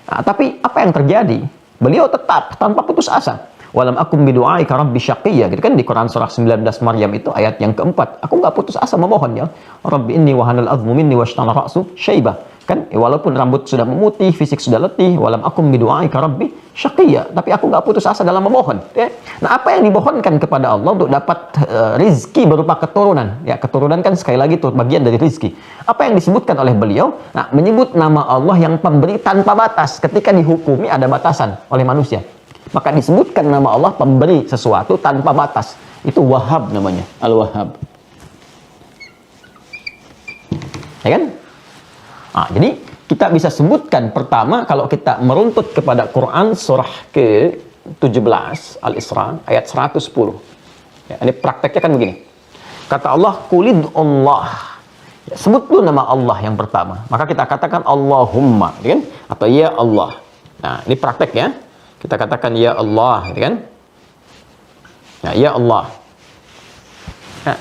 Nah, tapi apa yang terjadi? Beliau tetap tanpa putus asa. Walam akum bidu'aika rabbi syaqiyya, gitu kan, di Quran surah 19 Maryam itu ayat yang keempat. Aku nggak putus asa memohon ya. Rabbi inni wahanal azmu minni washtana ra'su syaibah. Kan, walaupun rambut sudah memutih, fisik sudah letih, walam akum bidu'aika rabbi syaqiyya, tapi aku nggak putus asa dalam memohon. Ya. Nah, apa yang dimohonkan kepada Allah untuk dapat rizki berupa keturunan? Ya, keturunan kan sekali lagi itu bagian dari rizki. Apa yang disebutkan oleh beliau? Nah, menyebut nama Allah yang pemberi tanpa batas. Ketika dihukumi ada batasan oleh manusia, maka disebutkan nama Allah pemberi sesuatu tanpa batas. Itu Wahhab namanya, Al-Wahhab. Ya kan? Nah, jadi kita bisa sebutkan pertama kalau kita meruntut kepada Quran surah ke-17 Al-Isra ayat 110. Ya, ini prakteknya kan begini. Kata Allah, "Qulid Allah." Ya, sebut dulu nama Allah yang pertama. Maka kita katakan Allahumma, ya kan? Atau ya Allah. Nah, ini praktek ya. Kita katakan ya Allah, ya kan? Nah, ya Allah. Nah,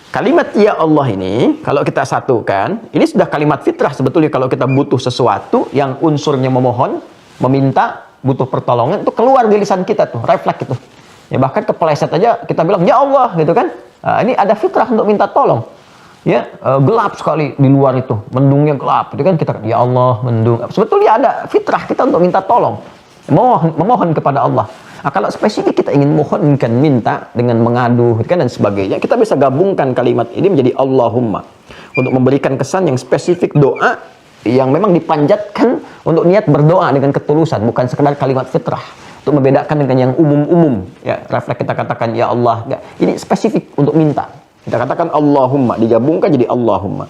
kalimat ya Allah ini, kalau kita satukan, ini sudah kalimat fitrah sebetulnya. Kalau kita butuh sesuatu yang unsurnya memohon, meminta, butuh pertolongan, itu keluar di lisan kita tuh, refleks itu. Ya, bahkan kepeleset aja kita bilang, ya Allah, gitu kan. Nah, ini ada fitrah untuk minta tolong. Ya, gelap sekali di luar itu, mendungnya gelap. Itu kan kita, ya Allah, mendung. Sebetulnya ada fitrah kita untuk minta tolong. Memohon kepada Allah. Nah, kalau spesifik kita ingin mohonkan, minta dengan mengadu kan, dan sebagainya, kita bisa gabungkan kalimat ini menjadi Allahumma untuk memberikan kesan yang spesifik, doa yang memang dipanjatkan untuk niat berdoa dengan ketulusan, bukan sekedar kalimat fitrah untuk membedakan dengan yang umum-umum. Ya, refleks kita katakan ya Allah, ya, ini spesifik untuk minta. Kita katakan Allahumma, digabungkan jadi Allahumma.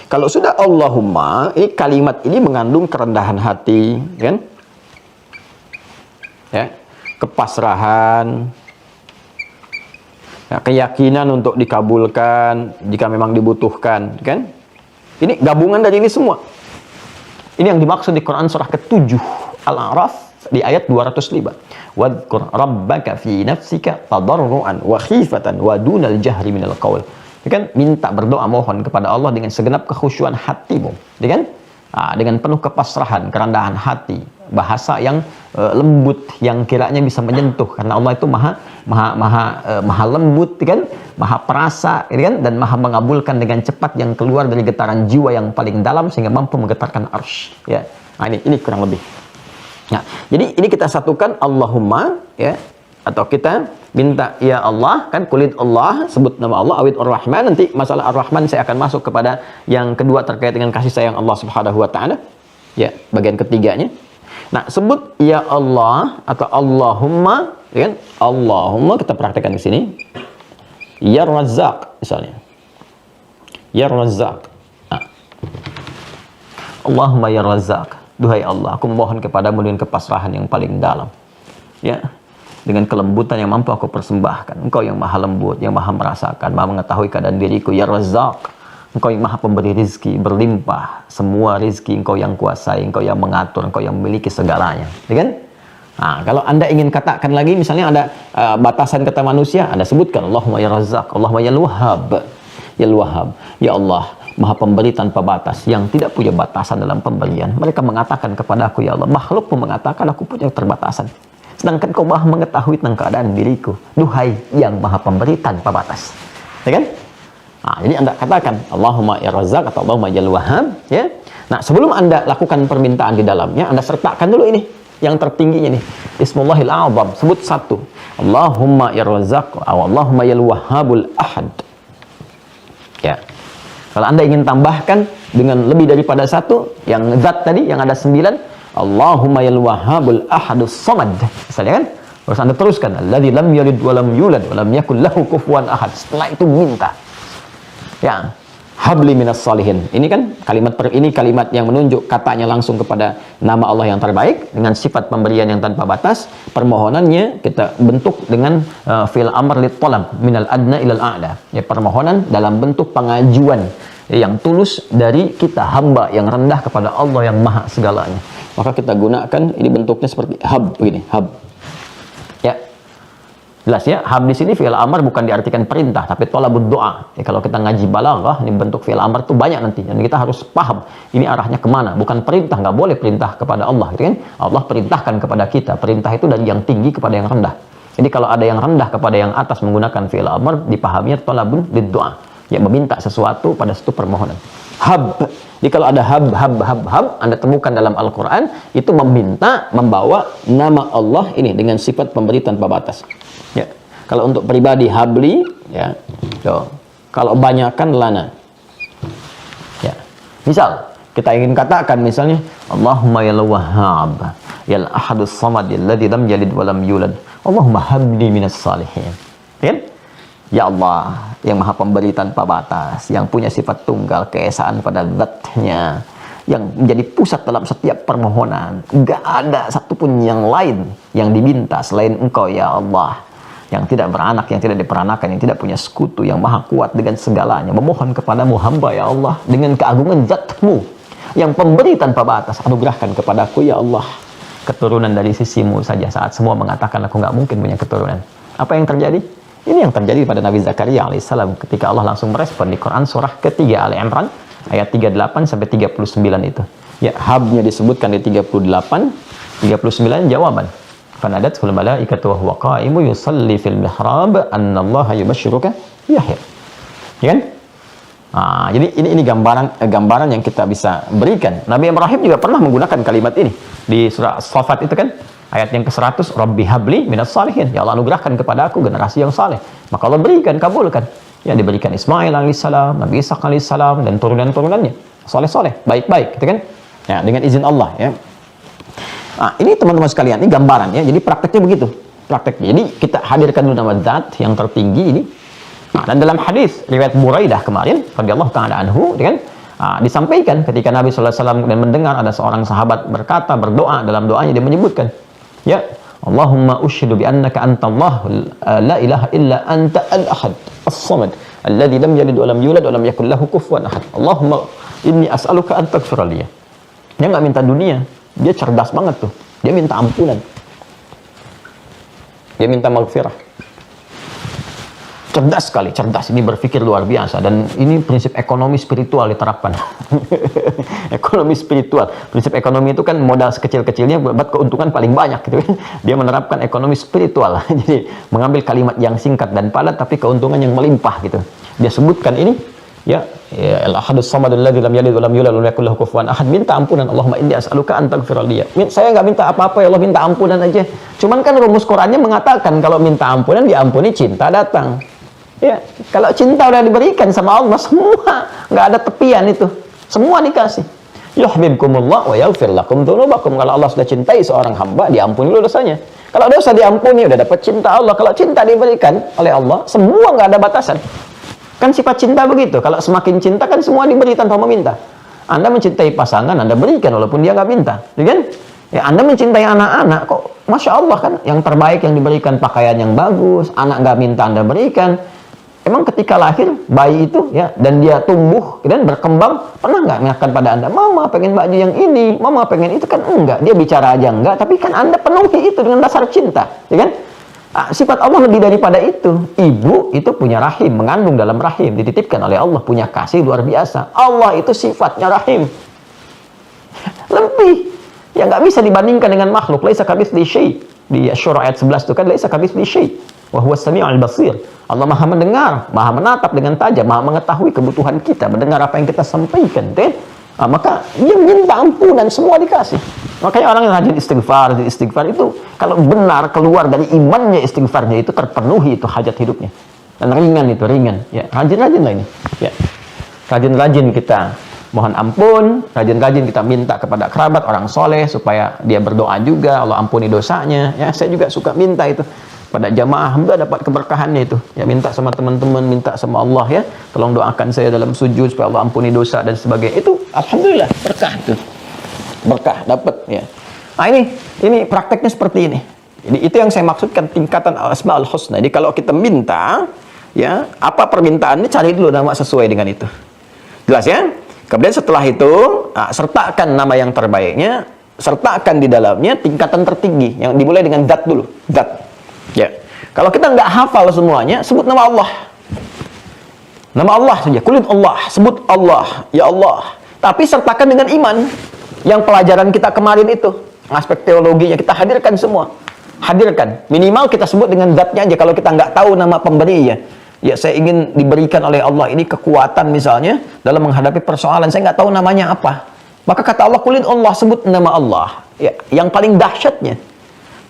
Kalau sudah Allahumma, ini kalimat ini mengandung kerendahan hati, kan? Ya, kepasrahan, ya, keyakinan untuk dikabulkan jika memang dibutuhkan, kan? Ini gabungan dari ini semua. Ini yang dimaksud di Quran surah ke-7 Al-A'raf di ayat 205. Wadhkur rabbaka fi nafsika tadarruan wa khifatan wa dunal jahri minal qaul. Kan minta, berdoa, mohon kepada Allah dengan segenap kekhusyuan hatimu, kan? Dengan penuh kepasrahan, kerendahan hati, bahasa yang lembut yang kiranya bisa menyentuh, karena Allah itu maha lembut, kan, maha perasa, kan, dan maha mengabulkan dengan cepat yang keluar dari getaran jiwa yang paling dalam sehingga mampu menggetarkan arsy. Ya, nah, ini kurang lebih. Nah, jadi ini kita satukan Allahumma, ya, atau kita minta ya Allah, kan, kulit Allah, sebut nama Allah, awid ar-Rahman. Nanti masalah ar-Rahman saya akan masuk kepada yang kedua terkait dengan kasih sayang Allah Subhanahu wa taala. Ya, bagian ketiganya. Nah, sebut ya Allah atau Allahumma, kan? Allahumma kita praktekkan di sini. Ya Razzaq misalnya. Ya Razzaq. Nah. Allahumma ya Razzaq. Duhai Allah, aku mohon kepadamu dengan kepasrahan yang paling dalam. Ya. Dengan kelembutan yang mampu aku persembahkan. Engkau yang maha lembut, yang maha merasakan, maha mengetahui keadaan diriku. Ya Razzaq, Engkau yang maha pemberi rizki, berlimpah. Semua rizki Engkau yang kuasai, Engkau yang mengatur, Engkau yang memiliki segalanya. Ya kan? Nah, kalau Anda ingin katakan lagi, misalnya ada batasan kata manusia, Anda sebutkan Allahumma ya Razzaq, Allahumma ya Wahhab. Ya Wahhab, ya Allah, Maha Pemberi tanpa batas, yang tidak punya batasan dalam pemberian. Mereka mengatakan kepada aku, ya Allah, makhluk pun mengatakan aku punya keterbatasan. Sedangkan kau Maha mengetahui tentang keadaan diriku. Duhai yang Maha Pemberi tanpa batas. Ya kan? Nah, jadi Anda katakan Allahumma ya Razzaq atau Allahumma ya Wahhab, ya. Nah, sebelum Anda lakukan permintaan di dalamnya, Anda sertakan dulu ini yang tertingginya nih. Ismullahil A'zam, sebut satu. Allahumma ya Razzaq atau Allahumma ya Wahhabul Ahad. Ya. Kalau Anda ingin tambahkan dengan lebih daripada satu, yang zat tadi yang ada 9, Allahumma ya Wahhabul Ahadus Samad. Misalnya kan? Terus Anda teruskan, alladzi lam yalid wa lam yulad wa lam yakul lahu kufuwan ahad. Setelah itu minta. Ya, habli minas salihin. Ini kan kalimat yang menunjuk katanya langsung kepada nama Allah yang terbaik dengan sifat pemberian yang tanpa batas. Permohonannya kita bentuk dengan fi'il amr lit talab minal adna ilal a'la. Ya, permohonan dalam bentuk pengajuan yang tulus dari kita hamba yang rendah kepada Allah yang maha segalanya. Maka kita gunakan ini bentuknya seperti hab begini, hab. Ya. Jelas ya, hab di sini fi'il amr bukan diartikan perintah, tapi thalabud doa. Ya, kalau kita ngaji balaghah, ini bentuk fi'il amr tuh banyak nanti. Dan kita harus paham, ini arahnya kemana. Bukan perintah, nggak boleh perintah kepada Allah. Gitu kan? Allah perintahkan kepada kita. Perintah itu dari yang tinggi kepada yang rendah. Jadi kalau ada yang rendah kepada yang atas menggunakan fi'il amr, dipahaminya thalabun lid doa. Ya, meminta sesuatu pada satu permohonan. Hab. Jadi kalau ada hab, Anda temukan dalam Al-Quran, itu meminta, membawa nama Allah ini dengan sifat pemberi tanpa batas. Ya. Kalau untuk pribadi habli, ya. So, kalau banyakkan lana. Ya. Misal kita ingin katakan misalnya Allahumma ya Wahhab, ya Ahadus Samad, alladzi lam yalid wa lam yulad. Allahumma habli minas salihin. Ya? Ya Allah, yang Maha Pemberi tanpa batas, yang punya sifat tunggal, keesaan pada zatnya, yang menjadi pusat dalam setiap permohonan. Gak ada satupun yang lain yang diminta selain Engkau, ya Allah, yang tidak beranak, yang tidak diperanakan, yang tidak punya sekutu, yang maha kuat dengan segalanya. Memohon kepadamu hamba, ya Allah, dengan keagungan zatmu, yang pemberi tanpa batas. Anugerahkan kepadaku, ya Allah, keturunan dari sisimu saja. Saat semua mengatakan aku gak mungkin punya keturunan. Apa yang terjadi? Ini yang terjadi pada Nabi Zakaria alaihissalam ketika Allah langsung merespon di Quran surah ketiga Ali Imran ayat 38 sampai 39 itu. Ya, habnya disebutkan di 38, 39 jawaban. Fanadatul malaikatu wa huwa qa'imu yusalli fil mihrab annallaha yubashshiruka Yahya. Ya kan? Nah, jadi ini gambaran yang kita bisa berikan. Nabi Ibrahim juga pernah menggunakan kalimat ini di surah As-Saffat itu kan. Ayat yang ke-100, Rabbi habli minas salihin. Ya Allah, anugerahkan kepada aku generasi yang saleh. Maka Allah berikan, kabulkan. Ya, diberikan Ismail alaihissalam, Nabi Ishaq alaihissalam, dan turunan-turunannya. Saleh-saleh, baik-baik, gitu kan? Ya, dengan izin Allah, ya. Nah, ini teman-teman sekalian, ini gambaran, ya. Jadi prakteknya begitu. Prakteknya. Jadi kita hadirkan dulu nama zat yang tertinggi ini. Nah, dan dalam hadis riwayat Buraidah kemarin, radhiyallahu ta'ala anhu, gitu kan? Disampaikan ketika Nabi SAW dan mendengar ada seorang sahabat berkata, berdoa, dalam doanya dia menyebutkan, ya, Allahumma ushidu bi annaka antallah la ilaha illa anta al-ahad as-samad alladzi lam yalid wa lam yulad wa lam yakul lahu kufuwan ahad. Allahumma inni as'aluka an taghfira li. Dia enggak minta dunia, dia cerdas banget tuh. Dia minta ampunan. Dia minta maghfirah. Cerdas sekali, cerdas. Ini berpikir luar biasa. Dan ini prinsip ekonomi spiritual diterapkan. Ekonomi spiritual. Prinsip ekonomi itu kan modal sekecil-kecilnya buat keuntungan paling banyak. Gitu kan. Dia menerapkan ekonomi spiritual. Jadi mengambil kalimat yang singkat dan padat, tapi keuntungan yang melimpah. Gitu. Dia sebutkan ini. Ya, al-ahadus samad alladzi lam yalid wa lam yulad wa lam yakul lahu kufuwan ahad. Minta ampunan. Allahumma inni as'aluka an taghfira li. Saya nggak minta apa-apa, ya Allah, minta ampunan aja. Cuman kan rumus Qur'annya mengatakan kalau minta ampunan diampuni, cinta datang. Ya, kalau cinta udah diberikan sama Allah, semua nggak ada tepian itu, semua dikasih. Yuhibbukumullah wa yaghfir lakum dzunubakum. Kalau Allah sudah cintai seorang hamba, diampuni dulu dosanya. Kalau dosa diampuni, udah dapat cinta Allah. Kalau cinta diberikan oleh Allah, semua nggak ada batasan. Kan sifat cinta begitu. Kalau semakin cinta kan semua diberi tanpa meminta. Anda mencintai pasangan, Anda berikan walaupun dia nggak minta, kan? Ya, Anda mencintai anak-anak, kok Masya Allah kan, yang terbaik yang diberikan pakaian yang bagus, anak nggak minta Anda berikan. Emang ketika lahir bayi itu ya dan dia tumbuh dan berkembang, pernah nggak mengatakan pada Anda, mama pengen baju yang ini, mama pengen itu? Kan enggak, dia bicara aja enggak, tapi kan Anda penuhi itu dengan dasar cinta, ya kan? Sifat Allah lebih daripada itu. Ibu itu punya rahim, mengandung dalam rahim, dititipkan oleh Allah, punya kasih luar biasa. Allah itu sifatnya rahim. Lebih. Ya nggak bisa dibandingkan dengan makhluk. Laisa kamitslihi syai'. Di Asy-Syura ayat 11 itu kan laisa kamitslihi syai'. Wa huwas samiul basir. Allah Maha mendengar, Maha menatap dengan tajam, Maha mengetahui kebutuhan kita, mendengar apa yang kita sampaikan, maka dia minta ampunan, semua dikasih. Makanya orang yang rajin istighfar itu kalau benar keluar dari imannya, istighfarnya itu terpenuhi itu hajat hidupnya. Dan ringan. Ya, rajin-rajin lah ini. Ya. Rajin-rajin kita mohon ampun, rajin-rajin kita minta kepada kerabat, orang soleh supaya dia berdoa juga, Allah ampuni dosanya. Ya, saya juga suka minta itu pada jamaah, hamba dapat keberkahannya itu. Ya, minta sama teman-teman, minta sama Allah ya, tolong doakan saya dalam sujud supaya Allah ampuni dosa dan sebagainya. Itu alhamdulillah berkah tuh. Berkah dapat ya. Nah, ini prakteknya seperti ini. Jadi itu yang saya maksudkan tingkatan Asmaul Husna. Jadi kalau kita minta ya, apa permintaannya cari dulu nama sesuai dengan itu. Jelas ya? Kemudian setelah itu, sertakan nama yang terbaiknya, sertakan di dalamnya tingkatan tertinggi yang dimulai dengan zat dulu, zat. Ya, kalau kita nggak hafal semuanya, sebut nama Allah. Nama Allah saja, kulit Allah, sebut Allah, ya Allah. Tapi sertakan dengan iman. Yang pelajaran kita kemarin itu, aspek teologinya kita hadirkan semua. Hadirkan, minimal kita sebut dengan zatnya aja. Kalau kita nggak tahu nama pemberinya, ya saya ingin diberikan oleh Allah ini kekuatan misalnya dalam menghadapi persoalan, saya nggak tahu namanya apa. Maka kata Allah, kulit Allah, sebut nama Allah. Ya, yang paling dahsyatnya.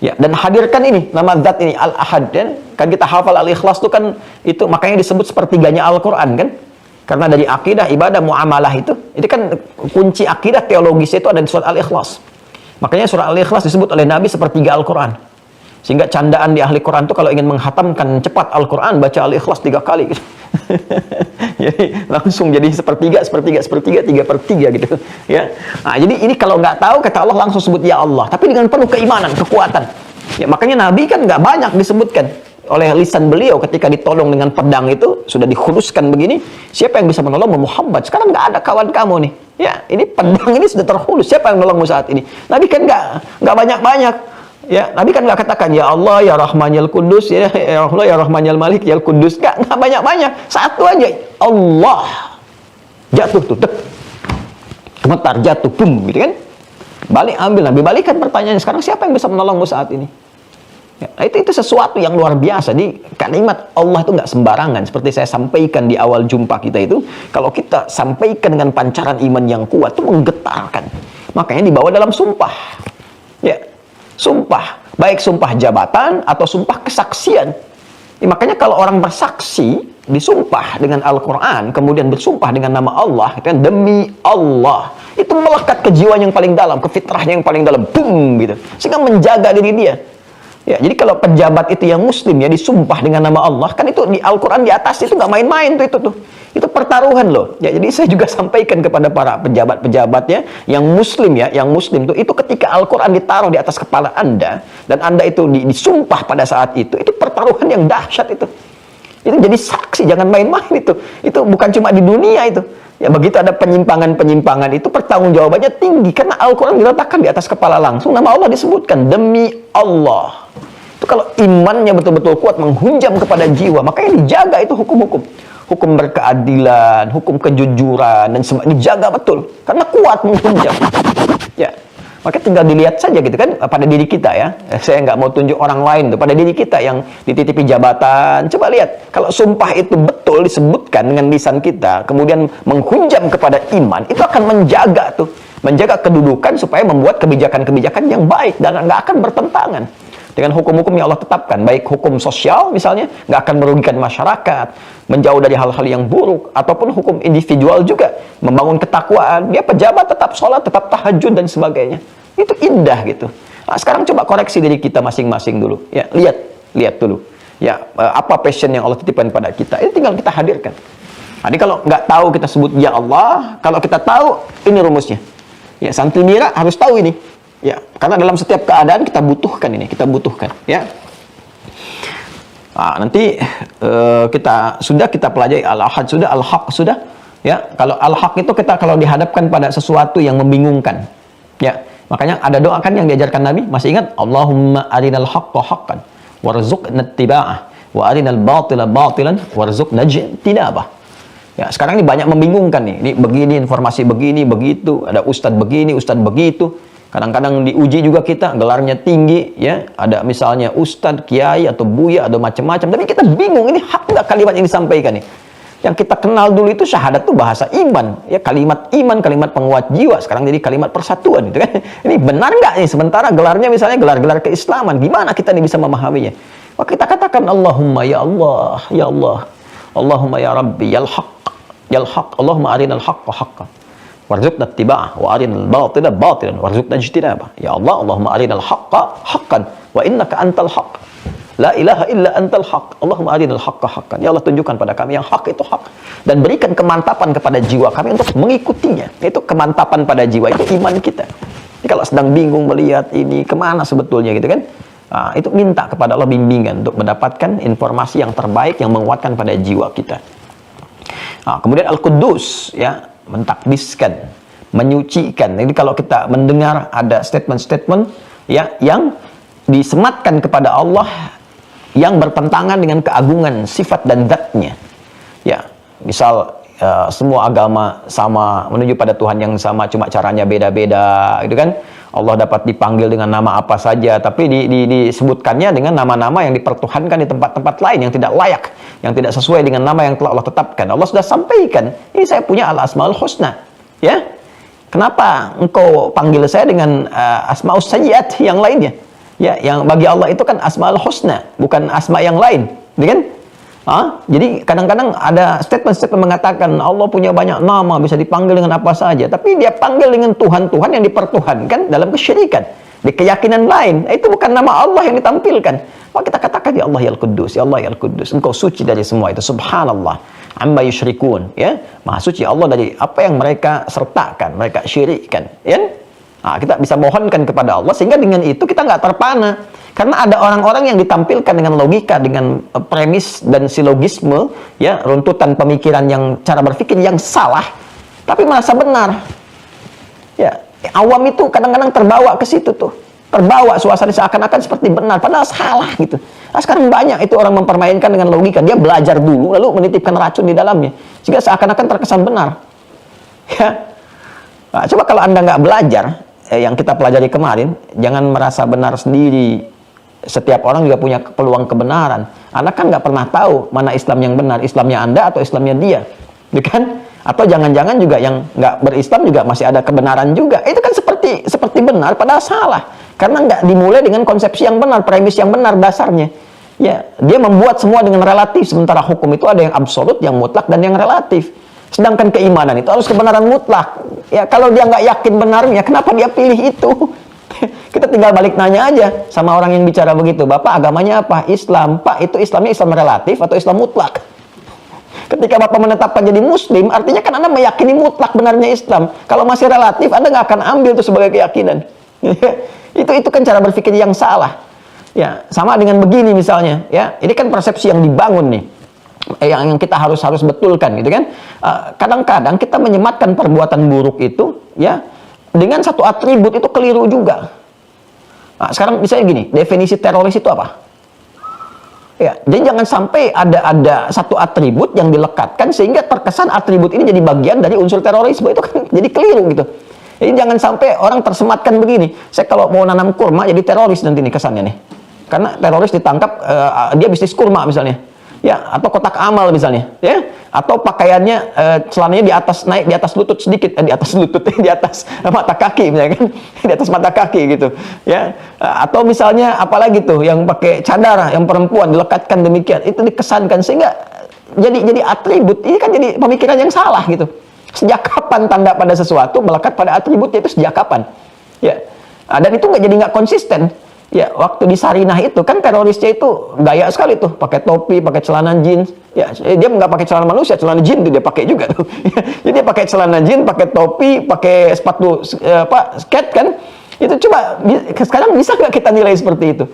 Ya, dan hadirkan ini nama zat ini Al-Ahad, kan kita hafal Al-Ikhlas itu kan itu makanya disebut sepertiganya Al-Qur'an kan? Karena dari akidah, ibadah, muamalah itu kan kunci akidah teologis itu ada di surat Al-Ikhlas. Makanya surat Al-Ikhlas disebut oleh Nabi sepertiga Al-Qur'an. Sehingga candaan di ahli Quran itu kalau ingin menghatamkan cepat Al-Qur'an baca Al-Ikhlas 3 kali gitu. Jadi langsung jadi sepertiga 3/3 gitu ya. Nah, jadi ini kalau nggak tahu kata Allah langsung sebut ya Allah, tapi dengan penuh keimanan, kekuatan. Ya, makanya Nabi kan nggak banyak disebutkan oleh lisan beliau ketika ditolong dengan pedang itu sudah dikhususkan begini, siapa yang bisa menolong Muhammad? Sekarang nggak ada kawan kamu nih. Ya, ini pedang ini sudah terhulus. Siapa yang menolongmu saat ini? Nabi kan nggak banyak-banyak. Ya, Nabi kan nggak katakan ya Allah, ya Rahman, ya Kudus, ya Allah, ya Rahman, ya Malik, ya Kudus. Nggak banyak-banyak. Satu aja, Allah. Jatuh tuh, dek. Gemetar, jatuh, bum, gitu kan. Balik, ambil. Nabi balikan pertanyaannya. Sekarang siapa yang bisa menolongmu saat ini? Ya, itu sesuatu yang luar biasa. Di kalimat Allah itu nggak sembarangan. Seperti saya sampaikan di awal jumpa kita itu, kalau kita sampaikan dengan pancaran iman yang kuat, itu menggetarkan. Makanya dibawa dalam sumpah. Ya. Sumpah, baik sumpah jabatan atau sumpah kesaksian. Ya, makanya kalau orang bersaksi, disumpah dengan Al-Quran, kemudian bersumpah dengan nama Allah, kan demi Allah, itu melekat ke jiwa yang paling dalam, ke fitrahnya yang paling dalam, boom, gitu. Sehingga menjaga diri dia. Ya, jadi kalau pejabat itu yang muslim ya disumpah dengan nama Allah, kan itu di Al-Quran di atas itu nggak main-main tuh. Itu pertaruhan loh. Ya, jadi saya juga sampaikan kepada para pejabat-pejabatnya yang muslim ya, yang muslim itu ketika Al-Quran ditaruh di atas kepala Anda dan Anda itu disumpah pada saat itu pertaruhan yang dahsyat itu. Itu jadi saksi, jangan main-main itu. Itu bukan cuma di dunia itu. Ya, begitu ada penyimpangan-penyimpangan itu pertanggungjawabannya tinggi karena Al-Quran diletakkan di atas kepala langsung, nama Allah disebutkan demi Allah. Itu kalau imannya betul-betul kuat menghunjam kepada jiwa, makanya dijaga itu hukum-hukum. Hukum berkeadilan, hukum kejujuran, dan semua dijaga betul. Karena kuat menghunjam. Ya, maka tinggal dilihat saja gitu kan, pada diri kita ya. Saya nggak mau tunjuk orang lain tuh, pada diri kita yang dititipi jabatan. Coba lihat, kalau sumpah itu betul disebutkan dengan lisan kita, kemudian menghunjam kepada iman, itu akan menjaga tuh. Menjaga kedudukan supaya membuat kebijakan-kebijakan yang baik dan nggak akan bertentangan dengan hukum-hukum yang Allah tetapkan, baik hukum sosial misalnya, nggak akan merugikan masyarakat, menjauh dari hal-hal yang buruk, ataupun hukum individual juga, membangun ketakwaan, dia pejabat tetap sholat, tetap tahajud, dan sebagainya. Itu indah gitu. Nah, sekarang coba koreksi diri kita masing-masing dulu. Ya, lihat dulu. Ya, apa passion yang Allah titipkan pada kita, itu tinggal kita hadirkan. Jadi kalau nggak tahu kita sebut ya Allah, kalau kita tahu, ini rumusnya. Ya, santri mira harus tahu ini. Ya, karena dalam setiap keadaan kita butuhkan ini, kita butuhkan, ya. Nanti kita pelajari al-ahad sudah, al-haq sudah. Ya, kalau al-haq itu kita kalau dihadapkan pada sesuatu yang membingungkan. Ya, makanya ada doa kan yang diajarkan Nabi, masih ingat? Allahumma arinal haqqa haqqan warzuqna ittiba'ah wa arinal batila batilan warzuqna ijtinabah. Ya, sekarang ini banyak membingungkan nih. Ini begini informasi begini, begitu, ada ustadz begini, ustadz begitu. Kadang-kadang diuji juga kita, gelarnya tinggi, ya. Ada misalnya ustadz, kiai, atau buya, atau macam-macam. Tapi kita bingung, ini hak nggak kalimat yang disampaikan nih? Yang kita kenal dulu itu syahadat itu bahasa iman, ya, kalimat iman, kalimat penguat jiwa. Sekarang jadi kalimat persatuan, gitu kan? Ini benar nggak nih? Sementara gelarnya misalnya gelar-gelar keislaman, gimana kita nih bisa memahaminya? Maka kita katakan Allahumma ya Allah, ya Allah, Allahumma ya Rabbi, ya Al-Haq, Allahumma arinal haqqa haqqan warzuqna ittiba'ah wa arinal batila batilan warzuqna ijtinabah. Ya Allah, Allahumma arinal haqqa haqqan wa innaka antal haqq. La ilaha illa antal haqq. Allahumma arinal haqqa haqqan. Ya Allah, tunjukkan pada kami yang hak itu hak dan berikan kemantapan kepada jiwa kami untuk mengikutinya. Itu kemantapan pada jiwa, itu iman kita. Jadi kalau sedang bingung melihat ini kemana sebetulnya gitu kan, itu minta kepada Allah bimbingan untuk mendapatkan informasi yang terbaik yang menguatkan pada jiwa kita. Kemudian Al-Quddus, ya, mentakdiskan, menyucikan. Jadi kalau kita mendengar ada statement-statement, ya, yang disematkan kepada Allah yang bertentangan dengan keagungan sifat dan zatnya, ya, misal semua agama sama, menuju pada Tuhan yang sama, cuma caranya beda-beda, gitu kan. Allah dapat dipanggil dengan nama apa saja, tapi disebutkannya dengan nama-nama yang dipertuhankan di tempat-tempat lain yang tidak layak, yang tidak sesuai dengan nama yang telah Allah tetapkan. Allah sudah sampaikan, ini saya punya al-asmaul husna, ya. Kenapa engkau panggil saya dengan asmaus sayyiat yang lainnya? Ya, yang bagi Allah itu kan asmaul husna, bukan asma yang lain, gitu kan? Jadi kadang-kadang ada statement-statement mengatakan Allah punya banyak nama, bisa dipanggil dengan apa saja, tapi dia panggil dengan Tuhan-Tuhan yang dipertuhankan dalam kesyirikan, di keyakinan lain. Itu bukan nama Allah yang ditampilkan. Maka kita katakan, ya Allah ya Al-Quddus, ya Allah ya Al-Quddus, engkau suci dari semua itu, subhanallah amma yusyrikun, ya, maha suci Allah dari apa yang mereka sertakan, mereka syirikkan, ya. Kita bisa mohonkan kepada Allah, sehingga dengan itu kita nggak terpana. Karena ada orang-orang yang ditampilkan dengan logika, dengan premis dan silogisme, ya, runtutan pemikiran yang, cara berpikir yang salah, tapi merasa benar. Ya, awam itu kadang-kadang terbawa ke situ tuh, terbawa suasana seakan-akan seperti benar, padahal salah gitu. Sekarang banyak itu orang mempermainkan dengan logika, dia belajar dulu, lalu menitipkan racun di dalamnya, sehingga seakan-akan terkesan benar. Ya, coba kalau Anda nggak belajar, yang kita pelajari kemarin, jangan merasa benar sendiri. Setiap orang juga punya peluang kebenaran. Anda kan nggak pernah tahu mana Islam yang benar, Islamnya Anda atau Islamnya dia, kan? Atau jangan-jangan juga yang nggak berislam juga masih ada kebenaran juga. Itu kan seperti benar, padahal salah. Karena nggak dimulai dengan konsepsi yang benar, premis yang benar dasarnya. Ya, dia membuat semua dengan relatif. Sementara hukum itu ada yang absolut, yang mutlak, dan yang relatif. Sedangkan keimanan itu harus kebenaran mutlak. Ya, kalau dia nggak yakin benarnya, kenapa dia pilih itu? Kita tinggal balik nanya aja sama orang yang bicara begitu, Bapak agamanya apa? Islam. Pak, itu Islamnya Islam relatif atau Islam mutlak? Ketika Bapak menetapkan jadi Muslim, artinya kan Anda meyakini mutlak benarnya Islam. Kalau masih relatif, Anda nggak akan ambil itu sebagai keyakinan. Itu kan cara berpikir yang salah. Ya, sama dengan begini misalnya. Ya, ini kan persepsi yang dibangun nih, yang kita harus betulkan, gitu kan? Kadang-kadang kita menyematkan perbuatan buruk itu, ya, dengan satu atribut itu keliru juga. Sekarang misalnya gini, definisi teroris itu apa? Ya, jadi jangan sampai ada satu atribut yang dilekatkan sehingga terkesan atribut ini jadi bagian dari unsur terorisme. Itu kan jadi keliru gitu. Jadi jangan sampai orang tersematkan begini, saya kalau mau nanam kurma jadi teroris nanti nih kesannya nih. Karena teroris ditangkap, dia bisnis kurma misalnya. Ya, atau kotak amal misalnya, ya, atau pakaiannya celananya naik di atas lutut sedikit, di atas lutut, di atas mata kaki misalnya kan, di atas mata kaki gitu, ya, atau misalnya apalagi tuh yang pakai cadar, yang perempuan dilekatkan demikian, itu dikesankan sehingga jadi atribut. Ini kan jadi pemikiran yang salah gitu. Sejak kapan tanda pada sesuatu melekat pada atributnya, itu sejak kapan? Ya, dan itu nggak konsisten. Ya, waktu di Sarinah itu kan terorisnya itu gaya sekali tuh, pakai topi, pakai celana jeans. Ya, dia nggak pakai celana manusia, celana jin tuh dia pakai juga tuh. Jadi dia pakai celana jeans, pakai topi, pakai sepatu skate kan. Itu coba sekarang bisa nggak kita nilai seperti itu?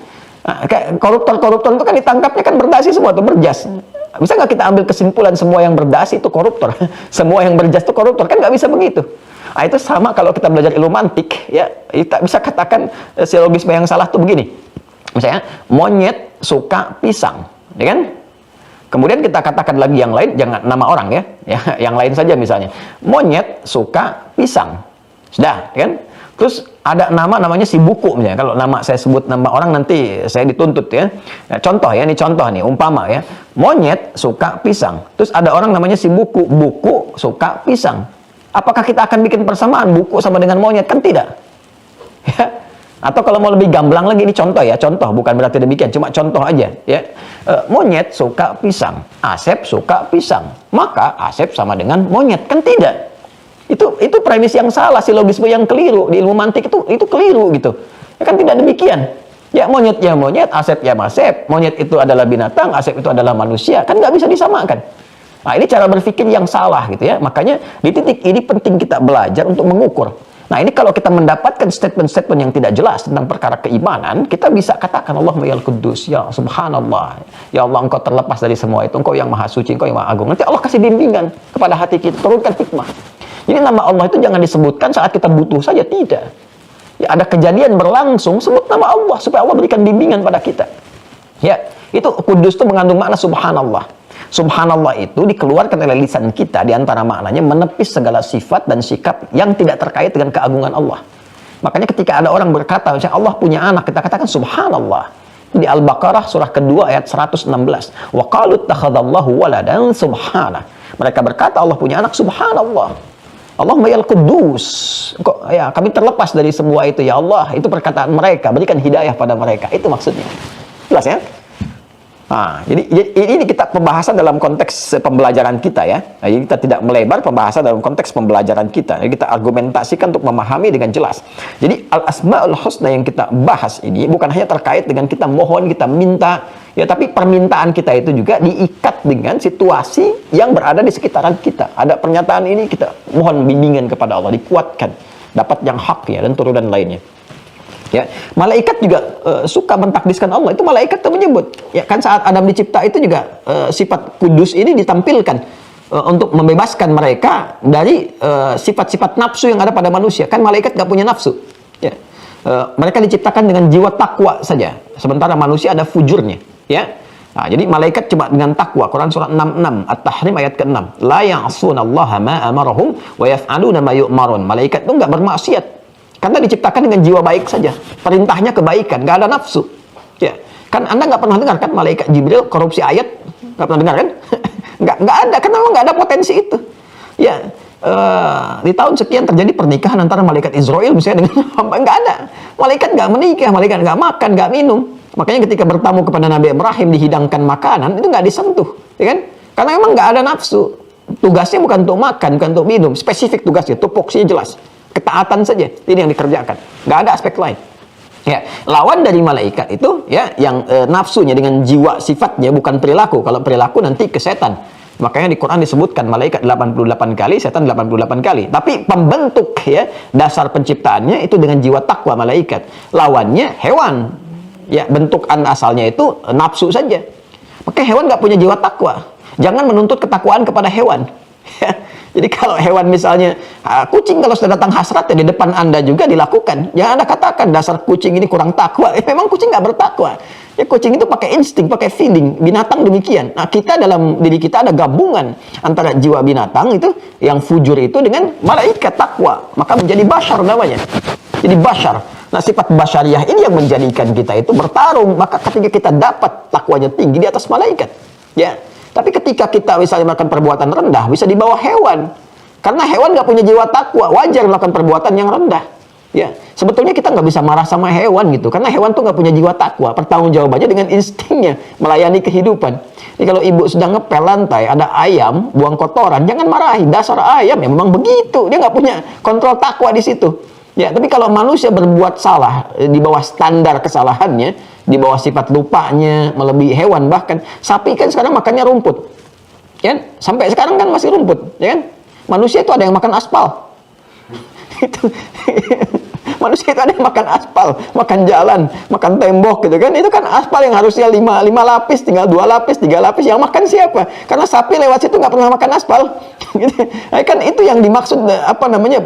Nah, kayak koruptor-koruptor itu kan ditangkapnya kan berdasi semua tuh, berjas. Bisa nggak kita ambil kesimpulan semua yang berdasi itu koruptor? Semua yang berjas itu koruptor? Kan nggak bisa begitu. Nah, itu sama kalau kita belajar ilmu mantik, ya, kita bisa katakan silogisme yang salah tuh begini. Misalnya, monyet suka pisang, ya kan? Kemudian kita katakan lagi yang lain, jangan nama orang ya, yang lain saja misalnya. Monyet suka pisang, sudah, ya kan? Terus ada namanya si buku misalnya. Kalau nama saya sebut nama orang nanti saya dituntut ya. Nah, contoh ya, ini contoh nih, umpama ya. Monyet suka pisang. Terus ada orang namanya si buku, buku suka pisang. Apakah kita akan bikin persamaan buku sama dengan monyet? Kan tidak. Ya. Atau kalau mau lebih gamblang lagi, ini contoh ya, contoh, bukan berarti demikian, cuma contoh aja ya. Monyet suka pisang, Asep suka pisang. Maka Asep sama dengan monyet, kan tidak. Itu premis yang salah, silogisme yang keliru di ilmu mantik itu keliru gitu. Ya kan tidak demikian. Ya monyet, Asep ya Asep. Monyet itu adalah binatang, Asep itu adalah manusia. Kan nggak bisa disamakan. Nah, ini cara berpikir yang salah gitu ya. Makanya di titik ini penting kita belajar untuk mengukur. Nah, ini kalau kita mendapatkan statement-statement yang tidak jelas tentang perkara keimanan, kita bisa katakan Allahumma yal Quddus, ya subhanallah. Ya Allah, engkau terlepas dari semua itu. Engkau yang maha suci, engkau yang maha agung. Nanti Allah kasih bimbingan kepada hati kita, turunkan hikmah. Jadi nama Allah itu jangan disebutkan saat kita butuh saja, tidak. Ya, ada kejadian berlangsung, sebut nama Allah supaya Allah berikan bimbingan pada kita. Ya, itu Kudus itu mengandung makna subhanallah. Subhanallah itu dikeluarkan oleh lisan kita, di antara maknanya menepis segala sifat dan sikap yang tidak terkait dengan keagungan Allah. Makanya ketika ada orang berkata, misalnya Allah punya anak, kita katakan subhanallah. Di Al-Baqarah surah kedua ayat 116. Wa qalu ittakhadallahu waladan subhanah. Mereka berkata Allah punya anak, subhanallah. Allahumma yal Quddus. Ya, kami terlepas dari semua itu ya Allah. Itu perkataan mereka, berikan hidayah pada mereka. Itu maksudnya. Jelas ya? Nah, jadi ini kita pembahasan dalam konteks pembelajaran kita ya. Nah, jadi kita tidak melebar pembahasan dalam konteks pembelajaran kita. Jadi kita argumentasikan untuk memahami dengan jelas. Jadi al-asma'ul husna yang kita bahas ini bukan hanya terkait dengan kita mohon, kita minta, ya, tapi permintaan kita itu juga diikat dengan situasi yang berada di sekitaran kita. Ada pernyataan ini, kita mohon bimbingan kepada Allah, dikuatkan, dapat yang hak ya, dan turunan lainnya. Ya, malaikat juga suka mentakdiskan Allah. Itu malaikat itu menyebut. Ya kan saat Adam dicipta itu juga sifat kudus ini ditampilkan untuk membebaskan mereka dari sifat-sifat nafsu yang ada pada manusia. Kan malaikat nggak punya nafsu. Ya. Mereka diciptakan dengan jiwa takwa saja. Sementara manusia ada fujurnya. Ya. Nah, jadi malaikat cuma dengan takwa. Quran surah 66 At-Tahrim ayat ke-6. La ya'sunallaha ma amarahum wa yaf'aluna ma yu'marun. Malaikat itu nggak bermaksiat. Karena diciptakan dengan jiwa baik saja. Perintahnya kebaikan, nggak ada nafsu. Ya, kan Anda nggak pernah dengar kan malaikat Jibril korupsi ayat? Nggak pernah dengar kan? nggak ada, karena memang nggak ada potensi itu. Ya, di tahun sekian terjadi pernikahan antara malaikat Israel misalnya dengan hamba, nggak ada. Malaikat nggak menikah, malaikat nggak makan, nggak minum. Makanya ketika bertamu kepada Nabi Ibrahim dihidangkan makanan, itu nggak disentuh, ya kan? Karena memang nggak ada nafsu. Tugasnya bukan untuk makan, bukan untuk minum. Spesifik tugasnya, tupoksinya jelas. Ketaatan saja, ini yang dikerjakan. Nggak ada aspek lain. Ya, lawan dari malaikat itu ya yang nafsunya dengan jiwa sifatnya bukan perilaku. Kalau perilaku nanti ke setan. Makanya di Quran disebutkan malaikat 88 kali, setan 88 kali. Tapi pembentuk ya dasar penciptaannya itu dengan jiwa takwa malaikat. Lawannya hewan. Ya, bentukan asalnya itu nafsu saja. Maka hewan nggak punya jiwa takwa. Jangan menuntut ketakwaan kepada hewan. Jadi kalau hewan misalnya kucing kalau sudah datang hasrat ya di depan Anda juga dilakukan. Jangan Anda katakan dasar kucing ini kurang takwa. Memang kucing nggak bertakwa. Ya kucing itu pakai insting, pakai feeling. Binatang demikian. Nah kita dalam diri kita ada gabungan antara jiwa binatang itu yang fujur itu dengan malaikat takwa. Maka menjadi bashar namanya. Jadi bashar. Nah sifat basyariah ini yang menjadikan kita itu bertarung. Maka ketika kita dapat takwanya tinggi di atas malaikat. Ya. Tapi ketika kita misalnya melakukan perbuatan rendah, bisa di bawah hewan. Karena hewan nggak punya jiwa takwa, wajar melakukan perbuatan yang rendah. Ya, sebetulnya kita nggak bisa marah sama hewan gitu, karena hewan tuh nggak punya jiwa takwa. Pertanggungjawabannya dengan instingnya, melayani kehidupan. Jadi kalau ibu sedang ngepel lantai, ada ayam, buang kotoran, jangan marahi. Dasar ayam ya memang begitu, dia nggak punya kontrol takwa di situ. Ya, tapi kalau manusia berbuat salah di bawah standar kesalahannya, di bawah sifat lupanya, melebihi hewan bahkan. Sapi kan sekarang makannya rumput. Ya, sampai sekarang kan masih rumput, ya kan? Manusia itu ada yang makan aspal. Itu Manusia itu ada yang makan aspal, makan jalan, makan tembok gitu kan. Itu kan aspal yang harusnya 5 lapis, tinggal 2 lapis, 3 lapis. Yang makan siapa? Karena sapi lewat situ nggak pernah makan aspal. Gitu. Nah, kan itu yang dimaksud apa namanya?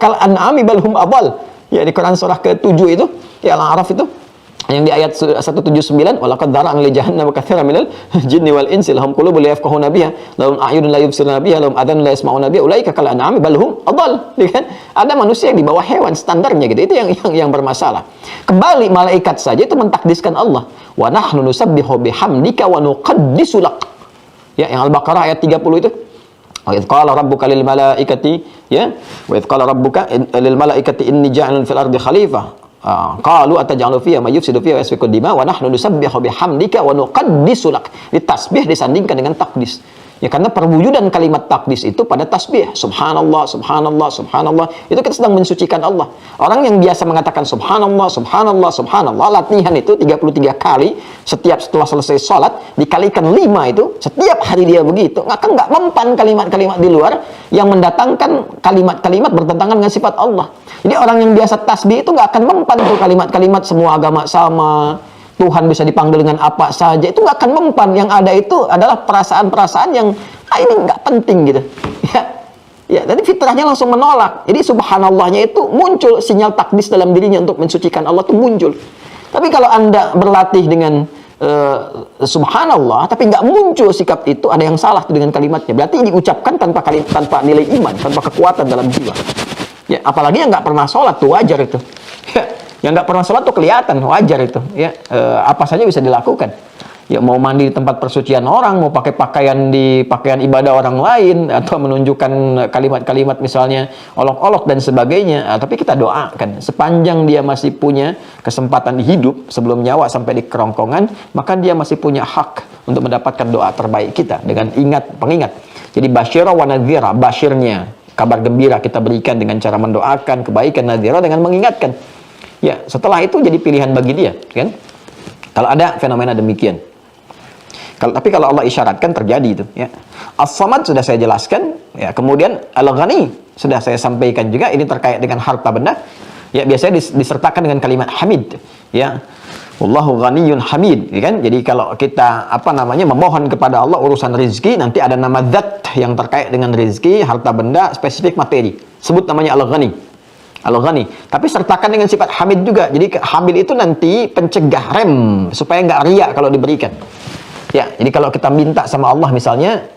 Kal an'ami balhum adal. Ya di Quran surah ke-7 itu, ya Al-A'raf itu. Yang di ayat 179, walaqad dzara'na li jahannama katsiran minal jinni wal insi lahum qulubun la yafqahuna biha lahum a'yunun la yubsiruna biha lahum adhanun la yasma'una biha ulaika kal an'ami bal hum adall. Kan? Ada manusia yang di bawah hewan standarnya gitu. Itu yang bermasalah. Kembali malaikat saja itu mentakdiskan Allah. Wa nahnu nusabbihu bihamdika wa nuqaddisu lak. Ya, yang Al-Baqarah ayat 30 itu. Wa idz qala rabbuka lil malaikati ya wa idz qala rabbuka lil malaikati inni ja'ilun fil ardi khalifah. Qalu ataj'alu fiha may yufsidu fiha wa yasfiku dima wa nahnu nusabbihu bihamdika wa nuqaddisu lak. Ditasbih disandingkan dengan takdis. Ya karena perwujudan kalimat takdis itu pada tasbih. Subhanallah, subhanallah, subhanallah. Itu kita sedang mensucikan Allah. Orang yang biasa mengatakan subhanallah, subhanallah, subhanallah, latihan itu 33 kali setelah selesai sholat, dikalikan 5 itu, setiap hari dia begitu, akan nggak mempan kalimat-kalimat di luar yang mendatangkan kalimat-kalimat bertentangan dengan sifat Allah. Jadi orang yang biasa tasbih itu nggak akan mempan tuh kalimat-kalimat semua agama sama, Tuhan bisa dipanggil dengan apa saja, itu nggak akan mempan. Yang ada itu adalah perasaan-perasaan yang ini nggak penting gitu. Ya, tadi fitrahnya langsung menolak. Jadi subhanallahnya itu muncul sinyal takdis dalam dirinya untuk mensucikan Allah itu muncul. Tapi kalau Anda berlatih dengan subhanallah, tapi nggak muncul sikap itu, ada yang salah dengan kalimatnya. Berarti diucapkan tanpa nilai iman, tanpa kekuatan dalam jiwa. Ya, apalagi yang nggak pernah sholat tuh wajar itu. Yang nggak pernah sholat tuh kelihatan, wajar itu. Ya, apa saja bisa dilakukan. Ya, mau mandi di tempat persucian orang, mau pakai pakaian ibadah orang lain, atau menunjukkan kalimat-kalimat misalnya olok-olok dan sebagainya. Tapi kita doakan, sepanjang dia masih punya kesempatan hidup sebelum nyawa sampai di kerongkongan, maka dia masih punya hak untuk mendapatkan doa terbaik kita dengan pengingat. Jadi basyira wa nadhira, basyirnya, kabar gembira kita berikan dengan cara mendoakan kebaikan, nadhira dengan mengingatkan. Ya, setelah itu jadi pilihan bagi dia, kan? Kalau ada fenomena demikian. Tapi kalau Allah isyaratkan terjadi itu, ya. As-Samad sudah saya jelaskan, ya. Kemudian Al-Ghani sudah saya sampaikan juga, ini terkait dengan harta benda. Ya, biasanya disertakan dengan kalimat hamid, ya. Wallahu ghaniyyun hamid, ya kan? Jadi kalau kita memohon kepada Allah urusan rezeki, nanti ada nama zat yang terkait dengan rezeki, harta benda, spesifik materi. Sebut namanya Al-Ghani. Al-Ghani, tapi sertakan dengan sifat hamid juga. Jadi hamid itu nanti pencegah, rem, supaya nggak riak kalau diberikan. Ya, jadi kalau kita minta sama Allah misalnya,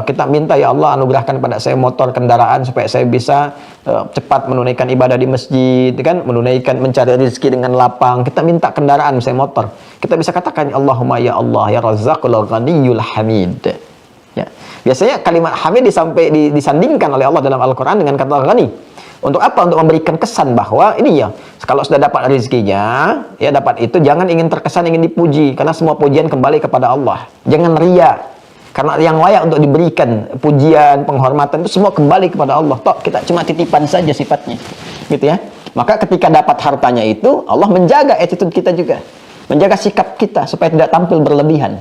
kita minta, ya Allah anugerahkan pada saya motor kendaraan supaya saya bisa cepat menunaikan ibadah di masjid, kan, mencari rezeki dengan lapang. Kita minta kendaraan, misalnya motor. Kita bisa katakan, Allahumma ya Allah ya Razzaqul Ghaniyyul Hamid. Ya, biasanya kalimat hamid disandingkan oleh Allah dalam Al-Quran dengan kata Ghani. Untuk apa? Untuk memberikan kesan bahwa ini ya, kalau sudah dapat rezekinya, ya dapat itu, jangan ingin terkesan ingin dipuji, karena semua pujian kembali kepada Allah. Jangan ria, karena yang layak untuk diberikan pujian, penghormatan itu semua kembali kepada Allah. Toh kita cuma titipan saja sifatnya, gitu ya. Maka ketika dapat hartanya itu, Allah menjaga attitude kita juga, menjaga sikap kita supaya tidak tampil berlebihan.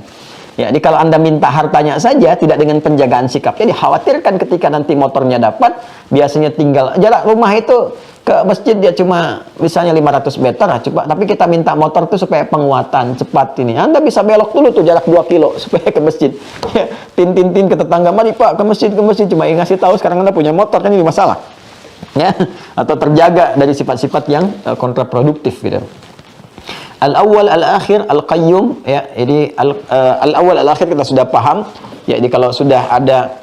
Ya, jadi kalau Anda minta hartanya saja, tidak dengan penjagaan sikapnya, dikhawatirkan ketika nanti motornya dapat, biasanya tinggal jarak rumah itu ke masjid dia cuma misalnya 500 meter, coba, tapi kita minta motor itu supaya penguatan cepat ini. Anda bisa belok dulu tuh jarak 2 kilo supaya ke masjid. Ya, tin ke tetangga, mari Pak ke masjid, cuma ngasih tahu sekarang Anda punya motor, kan ini masalah. Ya, atau terjaga dari sifat-sifat yang kontraproduktif gitu. Al-awwal, al-akhir, al-qayyum, ya. Jadi al-awwal, al-akhir kita sudah paham. Ya, jadi kalau sudah ada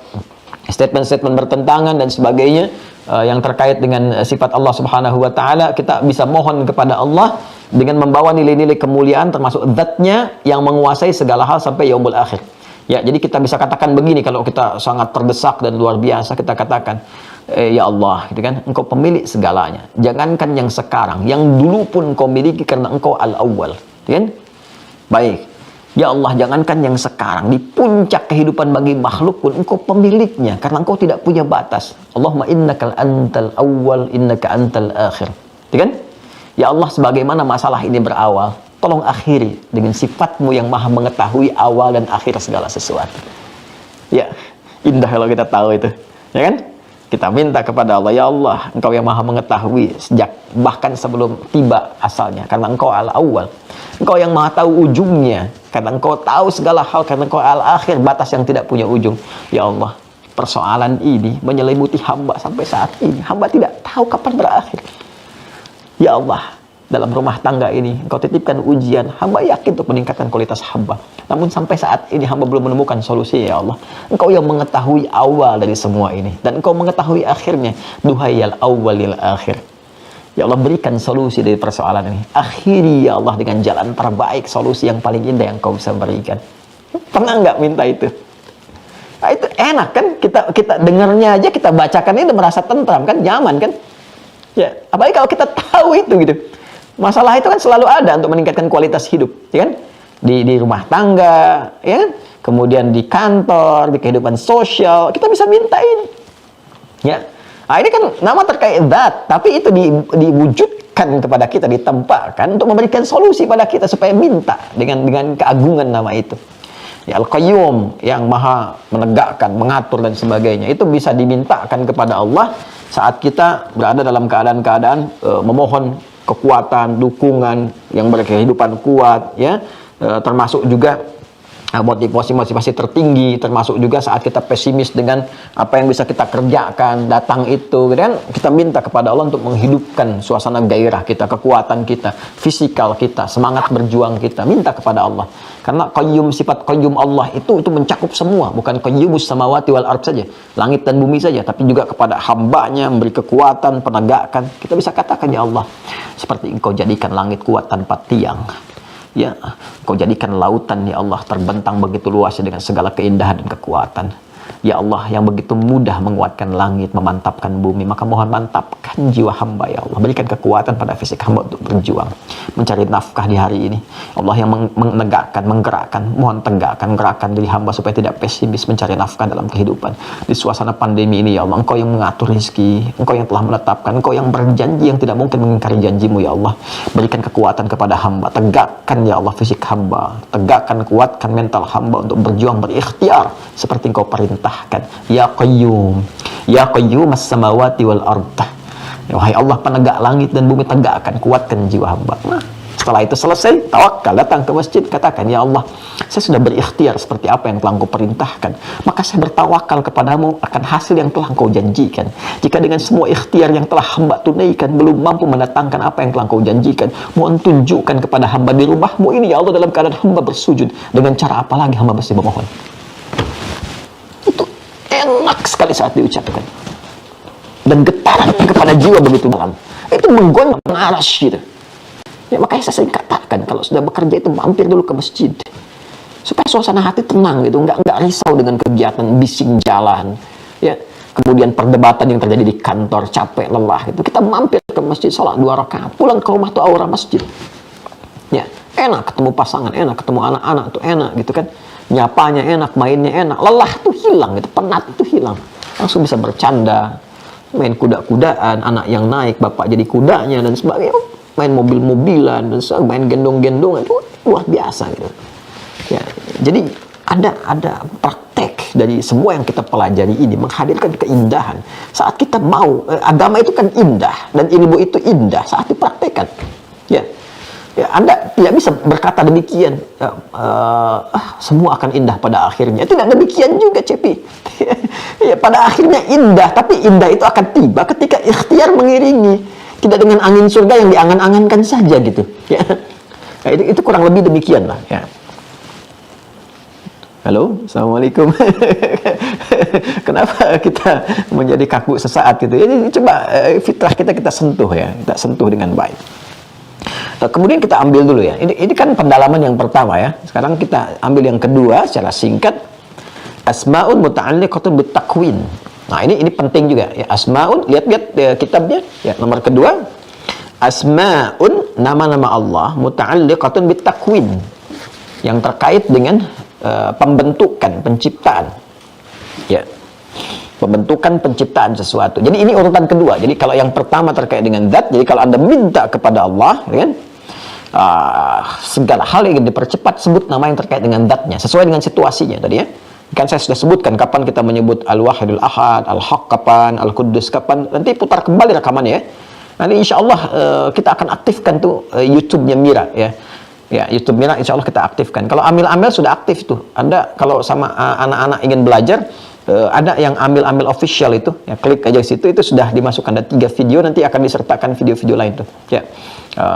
statement-statement bertentangan dan sebagainya yang terkait dengan sifat Allah Subhanahu wa taala, kita bisa mohon kepada Allah dengan membawa nilai-nilai kemuliaan termasuk zat-Nya yang menguasai segala hal sampai yaumul akhir. Ya, jadi kita bisa katakan begini kalau kita sangat terdesak dan luar biasa, kita katakan, ya Allah, gitu kan, Engkau pemilik segalanya. Jangankan yang sekarang, yang dulu pun Engkau miliki karena Engkau al-awwal, kan? Baik. Ya Allah, jangankan yang sekarang, di puncak kehidupan bagi makhluk pun Engkau pemiliknya karena Engkau tidak punya batas. Allahumma innaka antal awwal, innaka antal akhir. Gitu kan? Ya Allah, sebagaimana masalah ini berawal, tolong akhiri dengan sifat-Mu yang maha mengetahui awal dan akhir segala sesuatu. Ya, indah kalau kita tahu itu, ya kan? Kita minta kepada Allah, ya Allah, Engkau yang maha mengetahui sejak bahkan sebelum tiba asalnya, karena Engkau al-awwal. Engkau yang maha tahu ujungnya, karena Engkau tahu segala hal, karena Engkau al-akhir, batas yang tidak punya ujung. Ya Allah, persoalan ini menyelimuti hamba sampai saat ini. Hamba tidak tahu kapan berakhir. Ya Allah, dalam rumah tangga ini Engkau titipkan ujian, hamba yakin untuk meningkatkan kualitas hamba. Namun sampai saat ini hamba belum menemukan solusi, ya Allah. Engkau yang mengetahui awal dari semua ini, dan Engkau mengetahui akhirnya. Duhai al awwalil akhir, ya Allah, berikan solusi dari persoalan ini. Akhiri ya Allah dengan jalan terbaik, solusi yang paling indah yang Engkau bisa berikan. Pernah nggak minta itu? Nah, itu enak kan, kita dengarnya aja, kita bacakan itu merasa tentram kan, nyaman kan? Ya, apalagi kalau kita tahu itu gitu. Masalah itu kan selalu ada untuk meningkatkan kualitas hidup, ya kan? Di rumah tangga, ya kan? Kemudian di kantor, di kehidupan sosial, kita bisa minta ini. Ya. Nah, ini kan nama terkait zat, tapi itu diwujudkan kepada kita, ditempatkan untuk memberikan solusi pada kita supaya minta dengan keagungan nama itu. Ya, Al-Qayyum, yang maha menegakkan, mengatur dan sebagainya, itu bisa dimintakan kepada Allah saat kita berada dalam keadaan-keadaan memohon kekuatan, dukungan yang berkehidupan kuat, ya, termasuk juga motivasi tertinggi, termasuk juga saat kita pesimis dengan apa yang bisa kita kerjakan, datang itu, kan kita minta kepada Allah untuk menghidupkan suasana gairah kita, kekuatan kita, fisikal kita, semangat berjuang kita, minta kepada Allah. Karena qayyum, sifat qayyum Allah itu mencakup semua, bukan qayyumus samawati wal ard saja, langit dan bumi saja, tapi juga kepada hambanya, memberi kekuatan, penegakan. Kita bisa katakan, ya Allah, seperti Engkau jadikan langit kuat tanpa tiang, ya, Kau jadikan lautan, ya Allah, terbentang begitu luasnya dengan segala keindahan dan kekuatan. Ya Allah, yang begitu mudah menguatkan langit, memantapkan bumi, maka mohon mantapkan jiwa hamba, ya Allah. Berikan kekuatan pada fisik hamba untuk berjuang, mencari nafkah di hari ini. Allah yang menegakkan, menggerakkan, mohon tegakkan, gerakkan diri hamba supaya tidak pesimis mencari nafkah dalam kehidupan. Di suasana pandemi ini, ya Allah, Engkau yang mengatur rezeki, Engkau yang telah menetapkan, Engkau yang berjanji yang tidak mungkin mengingkari janjimu, ya Allah. Berikan kekuatan kepada hamba, tegakkan, ya Allah, fisik hamba, tegakkan, kuatkan mental hamba untuk berjuang, berikhtiar seperti Engkau perintah. Ya Qayyum, ya Qayyum as-samawati wal ard. Wahai Allah penegak langit dan bumi, tegakkan, kuatkan jiwa hamba. Nah, setelah itu selesai, tawakal, datang ke masjid, katakan, ya Allah, saya sudah berikhtiar seperti apa yang telah Engkau perintahkan, maka saya bertawakal kepadamu akan hasil yang telah Engkau janjikan. Jika dengan semua ikhtiar yang telah hamba tunaikan belum mampu mendatangkan apa yang telah Engkau janjikan, mohon tunjukkan kepada hamba di rumahmu ini, ya Allah, dalam keadaan hamba bersujud, dengan cara apa lagi hamba mesti memohon. Enak sekali saat diucapkan, dan getaran kepada jiwa begitu dalam, itu menggoncang arasy gitu. Ya, makanya saya sering katakan, kalau sudah bekerja itu mampir dulu ke masjid supaya suasana hati tenang gitu, nggak risau dengan kegiatan bising jalan, ya, kemudian perdebatan yang terjadi di kantor, capek, lelah itu. Kita mampir ke masjid, sholat 2 rakaat, pulang ke rumah tuh aura masjid. Ya, enak ketemu pasangan, enak ketemu anak-anak tuh enak gitu kan. Nyapanya enak, mainnya enak, lelah tuh hilang gitu, penat tuh hilang, langsung bisa bercanda, main kuda-kudaan, anak yang naik, bapak jadi kudanya dan sebagainya, main mobil-mobilan dan main gendong-gendongan, itu luar biasa gitu. Ya, jadi ada praktek dari semua yang kita pelajari ini menghadirkan keindahan. Saat kita mau, agama itu kan indah dan ilmu itu indah saat dipraktekkan. Ya. Ya, Anda tidak bisa berkata demikian, semua akan indah pada akhirnya. Tidak demikian juga, Cepi. Ya, pada akhirnya indah, tapi indah itu akan tiba ketika ikhtiar mengiringi, tidak dengan angin surga yang diangan-angankan saja gitu. Ya. Nah, itu kurang lebih demikian lah. Ya. Halo, assalamualaikum. Kenapa kita menjadi kaku sesaat gitu? Jadi coba fitrah kita sentuh ya, kita sentuh dengan baik. Kemudian kita ambil dulu ya. Ini kan pendalaman yang pertama ya. Sekarang kita ambil yang kedua secara singkat. Asmaun muta'alliqatun bitakwin. Nah, ini penting juga ya. Asmaun, lihat kitabnya ya, nomor kedua. Asmaun, nama-nama Allah muta'alliqatun bitakwin, yang terkait dengan pembentukan, penciptaan. Ya. Pembentukan, penciptaan sesuatu. Jadi ini urutan kedua. Jadi kalau yang pertama terkait dengan zat, jadi kalau Anda minta kepada Allah, ya kan, segala hal yang dipercepat, sebut nama yang terkait dengan zatnya, sesuai dengan situasinya tadi ya. Kan saya sudah sebutkan kapan kita menyebut Al-Wahidul Ahad, Al-Haq kapan, Al-Quddus kapan. Nanti putar kembali rekamannya ya. Nanti insya Allah kita akan aktifkan tuh YouTube-nya Mira ya. Ya, YouTube Mira insya Allah kita aktifkan. Kalau Amil-Amil sudah aktif tuh. Anda kalau sama anak-anak ingin belajar, ada yang Amil-Amil official itu, ya klik aja situ, itu sudah dimasukkan. Ada 3 video, nanti akan disertakan video-video lain tuh. Ya,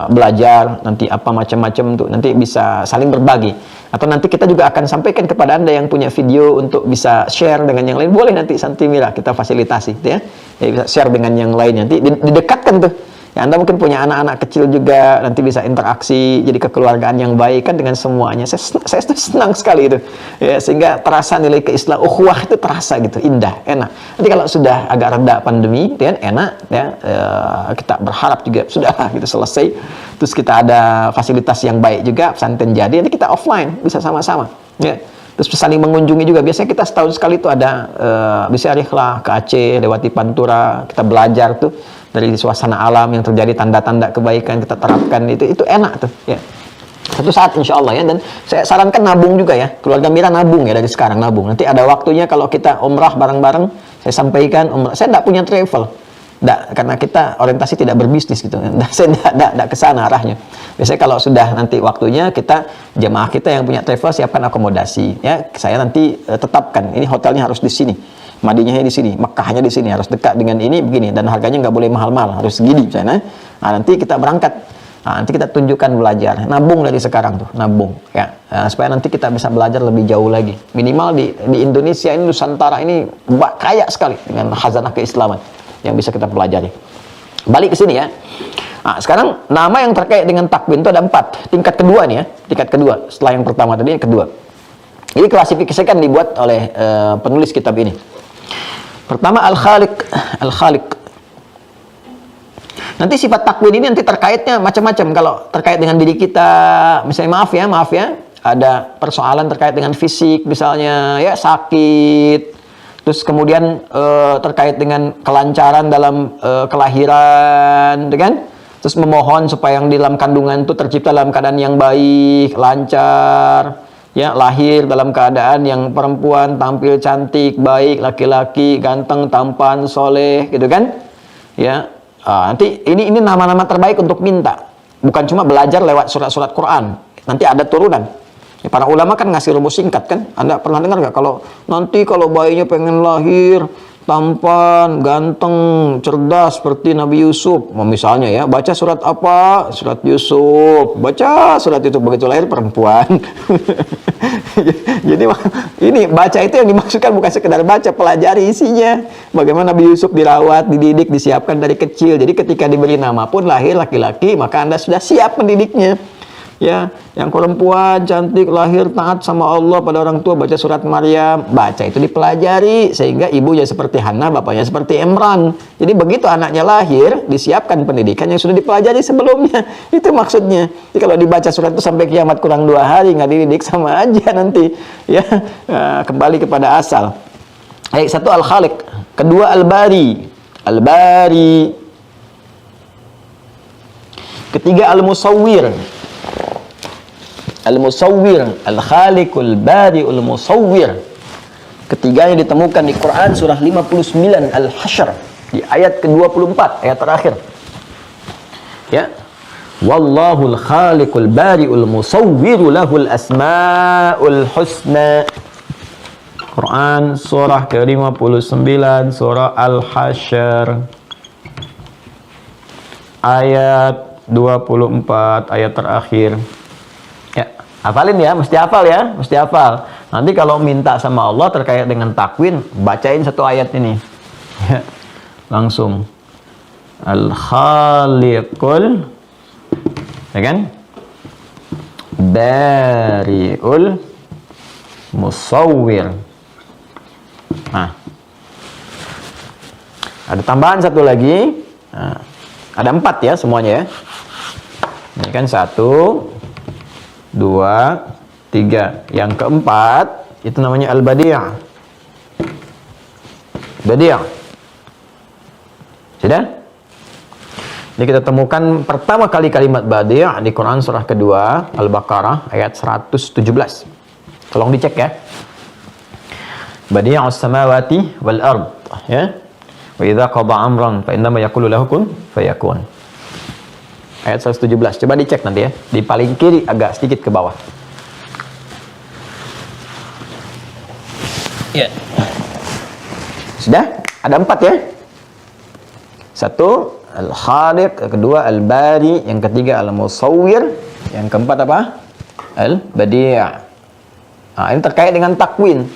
belajar nanti apa macam-macam tuh, nanti bisa saling berbagi. Atau nanti kita juga akan sampaikan kepada Anda yang punya video untuk bisa share dengan yang lain. Boleh nanti Santi Mira kita fasilitasi, ya. Ya bisa share dengan yang lain, nanti didekatkan tuh. Ya, Anda mungkin punya anak-anak kecil juga, nanti bisa interaksi, jadi kekeluargaan yang baik kan dengan semuanya. Saya senang sekali itu, ya, sehingga terasa nilai keislaman, ukhuwah itu terasa gitu, indah, enak. Nanti kalau sudah agak reda pandemi, kan enak, ya, kita berharap juga sudah gitu selesai, terus kita ada fasilitas yang baik juga, pesantren jadi, nanti kita offline bisa sama-sama, ya. Terus saling mengunjungi juga. Biasanya kita setahun sekali itu ada bisa ke Aceh, lewati Pantura, kita belajar tuh dari suasana alam yang terjadi, tanda-tanda kebaikan kita terapkan, itu enak tuh ya. Satu saat insya Allah ya. Dan saya sarankan nabung juga ya, keluarga Mira nabung ya, dari sekarang nabung. Nanti ada waktunya kalau kita umrah bareng-bareng, saya sampaikan umrah. Saya tidak punya travel, karena kita orientasi tidak berbisnis gitu. Saya tidak ke sana arahnya. Biasanya kalau sudah nanti waktunya, kita jemaah kita yang punya travel siapkan akomodasi ya. Saya nanti tetapkan ini hotelnya harus di sini, Madinahnya di sini, Mekkahnya di sini, harus dekat dengan ini begini, dan harganya nggak boleh mahal-mahal, harus segini misalnya. Nah, nanti kita berangkat, nanti kita tunjukkan belajar, nabung dari sekarang tuh, nabung ya, supaya nanti kita bisa belajar lebih jauh lagi. Minimal di Indonesia ini, Nusantara ini kaya sekali dengan khazanah keislaman yang bisa kita pelajari. Balik ke sini ya. Nah, sekarang nama yang terkait dengan takwin itu ada 4. Tingkat kedua nih ya, tingkat kedua setelah yang pertama tadi, yang kedua. Ini klasifikasikan dibuat oleh penulis kitab ini. Pertama Al-Khaliq. Al-Khaliq. Nanti sifat takwin ini nanti terkaitnya macam-macam. Kalau terkait dengan diri kita, misalnya maaf ya, ada persoalan terkait dengan fisik misalnya ya, sakit. Terus kemudian terkait dengan kelancaran dalam kelahiran, kan? Terus memohon supaya yang di dalam kandungan itu tercipta dalam keadaan yang baik, lancar. Ya, lahir dalam keadaan yang perempuan tampil cantik, baik, laki-laki ganteng, tampan, soleh, gitu kan? Ya, nanti ini nama-nama terbaik untuk minta. Bukan cuma belajar lewat surat-surat Quran. Nanti ada turunan. Ya, para ulama kan ngasih rumus singkat kan? Anda pernah dengar nggak kalau bayinya pengen lahir tampan, ganteng, cerdas seperti Nabi Yusuf, misalnya ya, baca surat apa? Surat Yusuf. Baca surat itu, begitu lahir perempuan. Jadi ini baca itu yang dimaksudkan bukan sekedar baca, pelajari isinya. Bagaimana Nabi Yusuf dirawat, dididik, disiapkan dari kecil. Jadi ketika diberi nama pun lahir laki-laki, maka Anda sudah siap mendidiknya. Ya, yang perempuan cantik lahir taat sama Allah pada orang tua, baca surat Maryam, baca itu dipelajari sehingga ibunya seperti Hannah, bapaknya seperti Imran. Jadi begitu anaknya lahir, disiapkan pendidikan yang sudah dipelajari sebelumnya. Itu maksudnya. Jadi kalau dibaca surat itu sampai kiamat kurang 2 hari nggak dididik, sama aja nanti. Ya, kembali kepada asal. Baik, satu Al-Khaliq, kedua Al-Bari. Al-Bari. Ketiga Al-Musawwir. Al-Musawwir, Al-Khaliqul Bari'ul Musawwir. Ketiganya ditemukan di Quran surah 59 Al-Hasyr di ayat ke-24, ayat terakhir. Ya. Wallahul Khaliqul Bari'ul Musawwiru lahul asmaul husna. Quran surah ke-59 surah Al-Hasyr ayat 24, ayat terakhir. Hafalin ya, mesti hafal ya, mesti hafal. Nanti kalau minta sama Allah terkait dengan takwin, bacain satu ayat ini. Langsung. Al-Khaliqul, ya kan? Bari'ul Musawwir. Nah. Ada tambahan satu lagi. Nah, ada 4 ya semuanya ya. Ini kan 1, 2, 3. Yang keempat itu namanya Al-Badi'. Badi'. Sudah? Ini kita temukan pertama kali kalimat Badi' di Quran surah kedua Al-Baqarah ayat 117. Tolong dicek ya. Badi'us samawati wal ard, ya. Wa idza qada amran fa innama yaqulu lahu kun fayakun. Ayat 117. Coba dicek nanti ya, di paling kiri agak sedikit ke bawah. Ya. Sudah? Ada 4 ya. 1 Al-Khaliq, yang kedua Al-Bari, yang ketiga Al-Musawwir, yang keempat apa? Al-Badi'. Nah, ini terkait dengan takwin.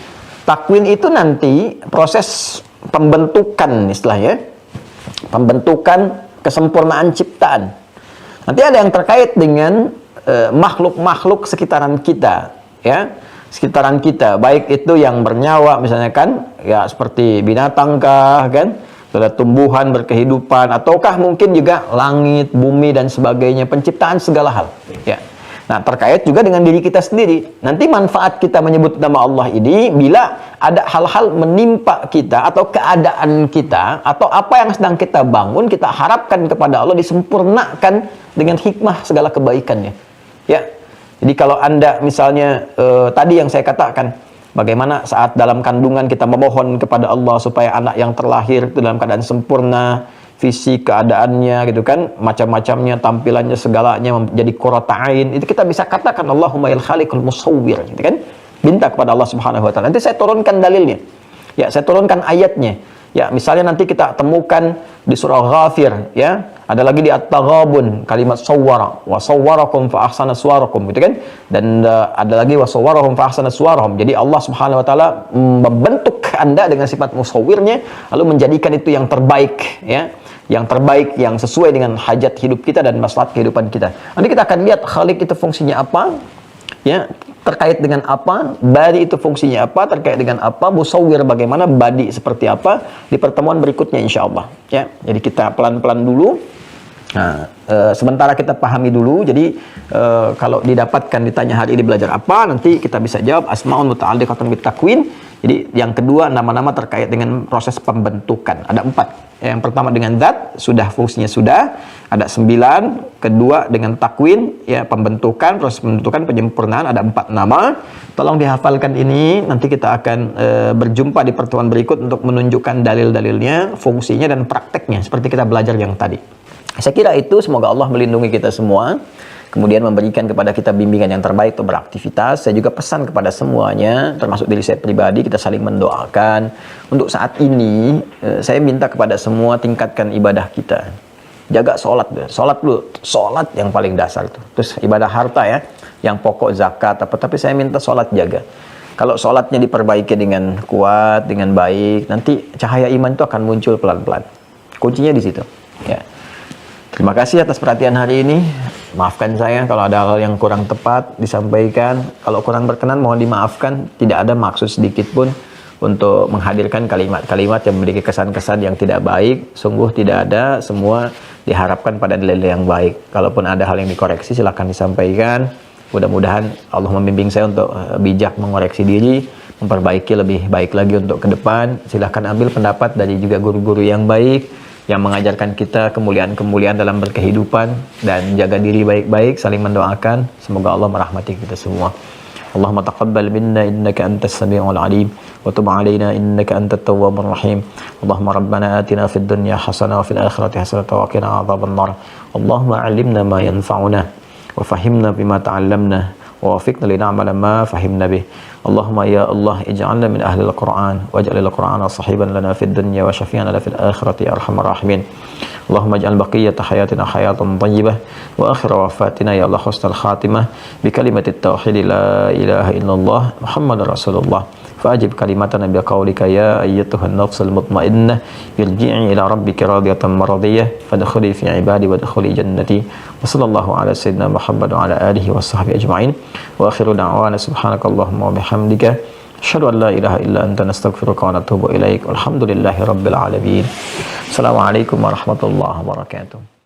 Takwin itu nanti proses pembentukan istilahnya. Pembentukan kesempurnaan ciptaan. Nanti ada yang terkait dengan makhluk-makhluk sekitaran kita, ya. Sekitaran kita, baik itu yang bernyawa misalnya kan, ya seperti binatang kah kan? Ada tumbuhan berkehidupan, ataukah mungkin juga langit, bumi dan sebagainya, penciptaan segala hal. Ya. Nah, terkait juga dengan diri kita sendiri. Nanti manfaat kita menyebut nama Allah ini bila ada hal-hal menimpa kita atau keadaan kita atau apa yang sedang kita bangun, kita harapkan kepada Allah disempurnakan dengan hikmah segala kebaikannya. Ya. Jadi kalau Anda misalnya tadi yang saya katakan, bagaimana saat dalam kandungan kita memohon kepada Allah supaya anak yang terlahir itu dalam keadaan sempurna, fisik, keadaannya gitu kan, macam-macamnya, tampilannya, segalanya menjadi qurrata ain. Itu kita bisa katakan Allahumma il khaliqul musawwir gitu kan. Minta kepada Allah Subhanahu wa taala. Nanti saya turunkan dalilnya. Ya, saya turunkan ayatnya. Ya, misalnya nanti kita temukan di surah Ghafir, ya. Ada lagi di At-Taghabun kalimat sawwara wa sawwarakum fa ahsana suwarakum gitu kan. Dan ada lagi wa sawwarahum fa ahsana suwarahum. Jadi Allah Subhanahu wa taala membentuk Anda dengan sifat musawwirnya lalu menjadikan itu yang terbaik, ya. Yang terbaik, yang sesuai dengan hajat hidup kita dan maslahat kehidupan kita. Nanti kita akan lihat Khaliq itu fungsinya apa, ya, terkait dengan apa, Bari itu fungsinya apa, terkait dengan apa, Musawwir bagaimana, Badi seperti apa di pertemuan berikutnya insyaallah, ya. Jadi kita pelan-pelan dulu. Nah, sementara kita pahami dulu. Jadi kalau didapatkan ditanya hari ini belajar apa, nanti kita bisa jawab asmaun muta'alliqatun bitakwin. Jadi yang kedua nama-nama terkait dengan proses pembentukan. Ada 4. Yang pertama dengan zat, sudah fungsinya sudah. Ada 9. Kedua dengan takwin, ya pembentukan, proses pembentukan, penyempurnaan. Ada 4 nama. Tolong dihafalkan ini. Nanti kita akan berjumpa di pertemuan berikut untuk menunjukkan dalil-dalilnya, fungsinya dan prakteknya seperti kita belajar yang tadi. Saya kira itu, semoga Allah melindungi kita semua, kemudian memberikan kepada kita bimbingan yang terbaik untuk beraktivitas. Saya juga pesan kepada semuanya, termasuk diri saya pribadi, kita saling mendoakan. Untuk saat ini, saya minta kepada semua tingkatkan ibadah kita. Jaga sholat, sholat dulu, sholat yang paling dasar tuh. Terus ibadah harta ya, yang pokok zakat apa. Tapi saya minta sholat jaga. Kalau sholatnya diperbaiki dengan kuat, dengan baik, nanti cahaya iman itu akan muncul pelan-pelan. Kuncinya di situ. Ya. Terima kasih atas perhatian hari ini. Maafkan saya kalau ada hal yang kurang tepat disampaikan. Kalau kurang berkenan mohon dimaafkan. Tidak ada maksud sedikit pun untuk menghadirkan kalimat-kalimat yang memiliki kesan-kesan yang tidak baik. Sungguh tidak ada. Semua diharapkan pada nilai yang baik. Kalaupun ada hal yang dikoreksi silahkan disampaikan. Mudah-mudahan Allah membimbing saya untuk bijak mengoreksi diri, memperbaiki lebih baik lagi untuk ke depan. Silahkan ambil pendapat dari juga guru-guru yang baik, yang mengajarkan kita kemuliaan-kemuliaan dalam berkehidupan, dan jaga diri baik-baik, saling mendoakan. Semoga Allah merahmati kita semua. Allahumma taqabbal minna innaka antas sami'ul alim wa tub 'alaina innaka antat tawwabur rahim. Allahumma rabbana atina fid dunya hasanah wa fil akhirati hasanah wa qina adzabannar. Allahumma 'allimna ma yanfa'una wa fahimna bima ta'allamna wa wafiqna lin'amala ma fahimna bih. Allahumma ya Allah ij'alna min ahli al-Qur'an waj'al al-Qur'ana sahiban lana fid dunya wa syafi'an lana fil akhirati ya arhamar rahimin. Allahumma ij'al baqiyata hayatina hayatan thayyibah wa akhir wafatina ya Allah husnal khatimah bi kalimatit tauhid la ilaha illallah Muhammadur Rasulullah. Fa'ajib kalimatana bi qaulika ya ayyatuhan nafsul mutmainnah irji'i ila rabbika radiyatan maradiyah fadkhuli fi ibadi wadkhuli jannati. Wa sallallahu ala sayyidina Muhammad wa ala alihi wa sahbihi ajma'in. Wa akhiru da'wana subhanakallahumma wa bihamdika asyhadu an la ilaha illa anta nastaghfiruka wa natubu ilaik. Walhamdulillahi rabbil alamin. Assalamualaikum warahmatullahi wabarakatuh.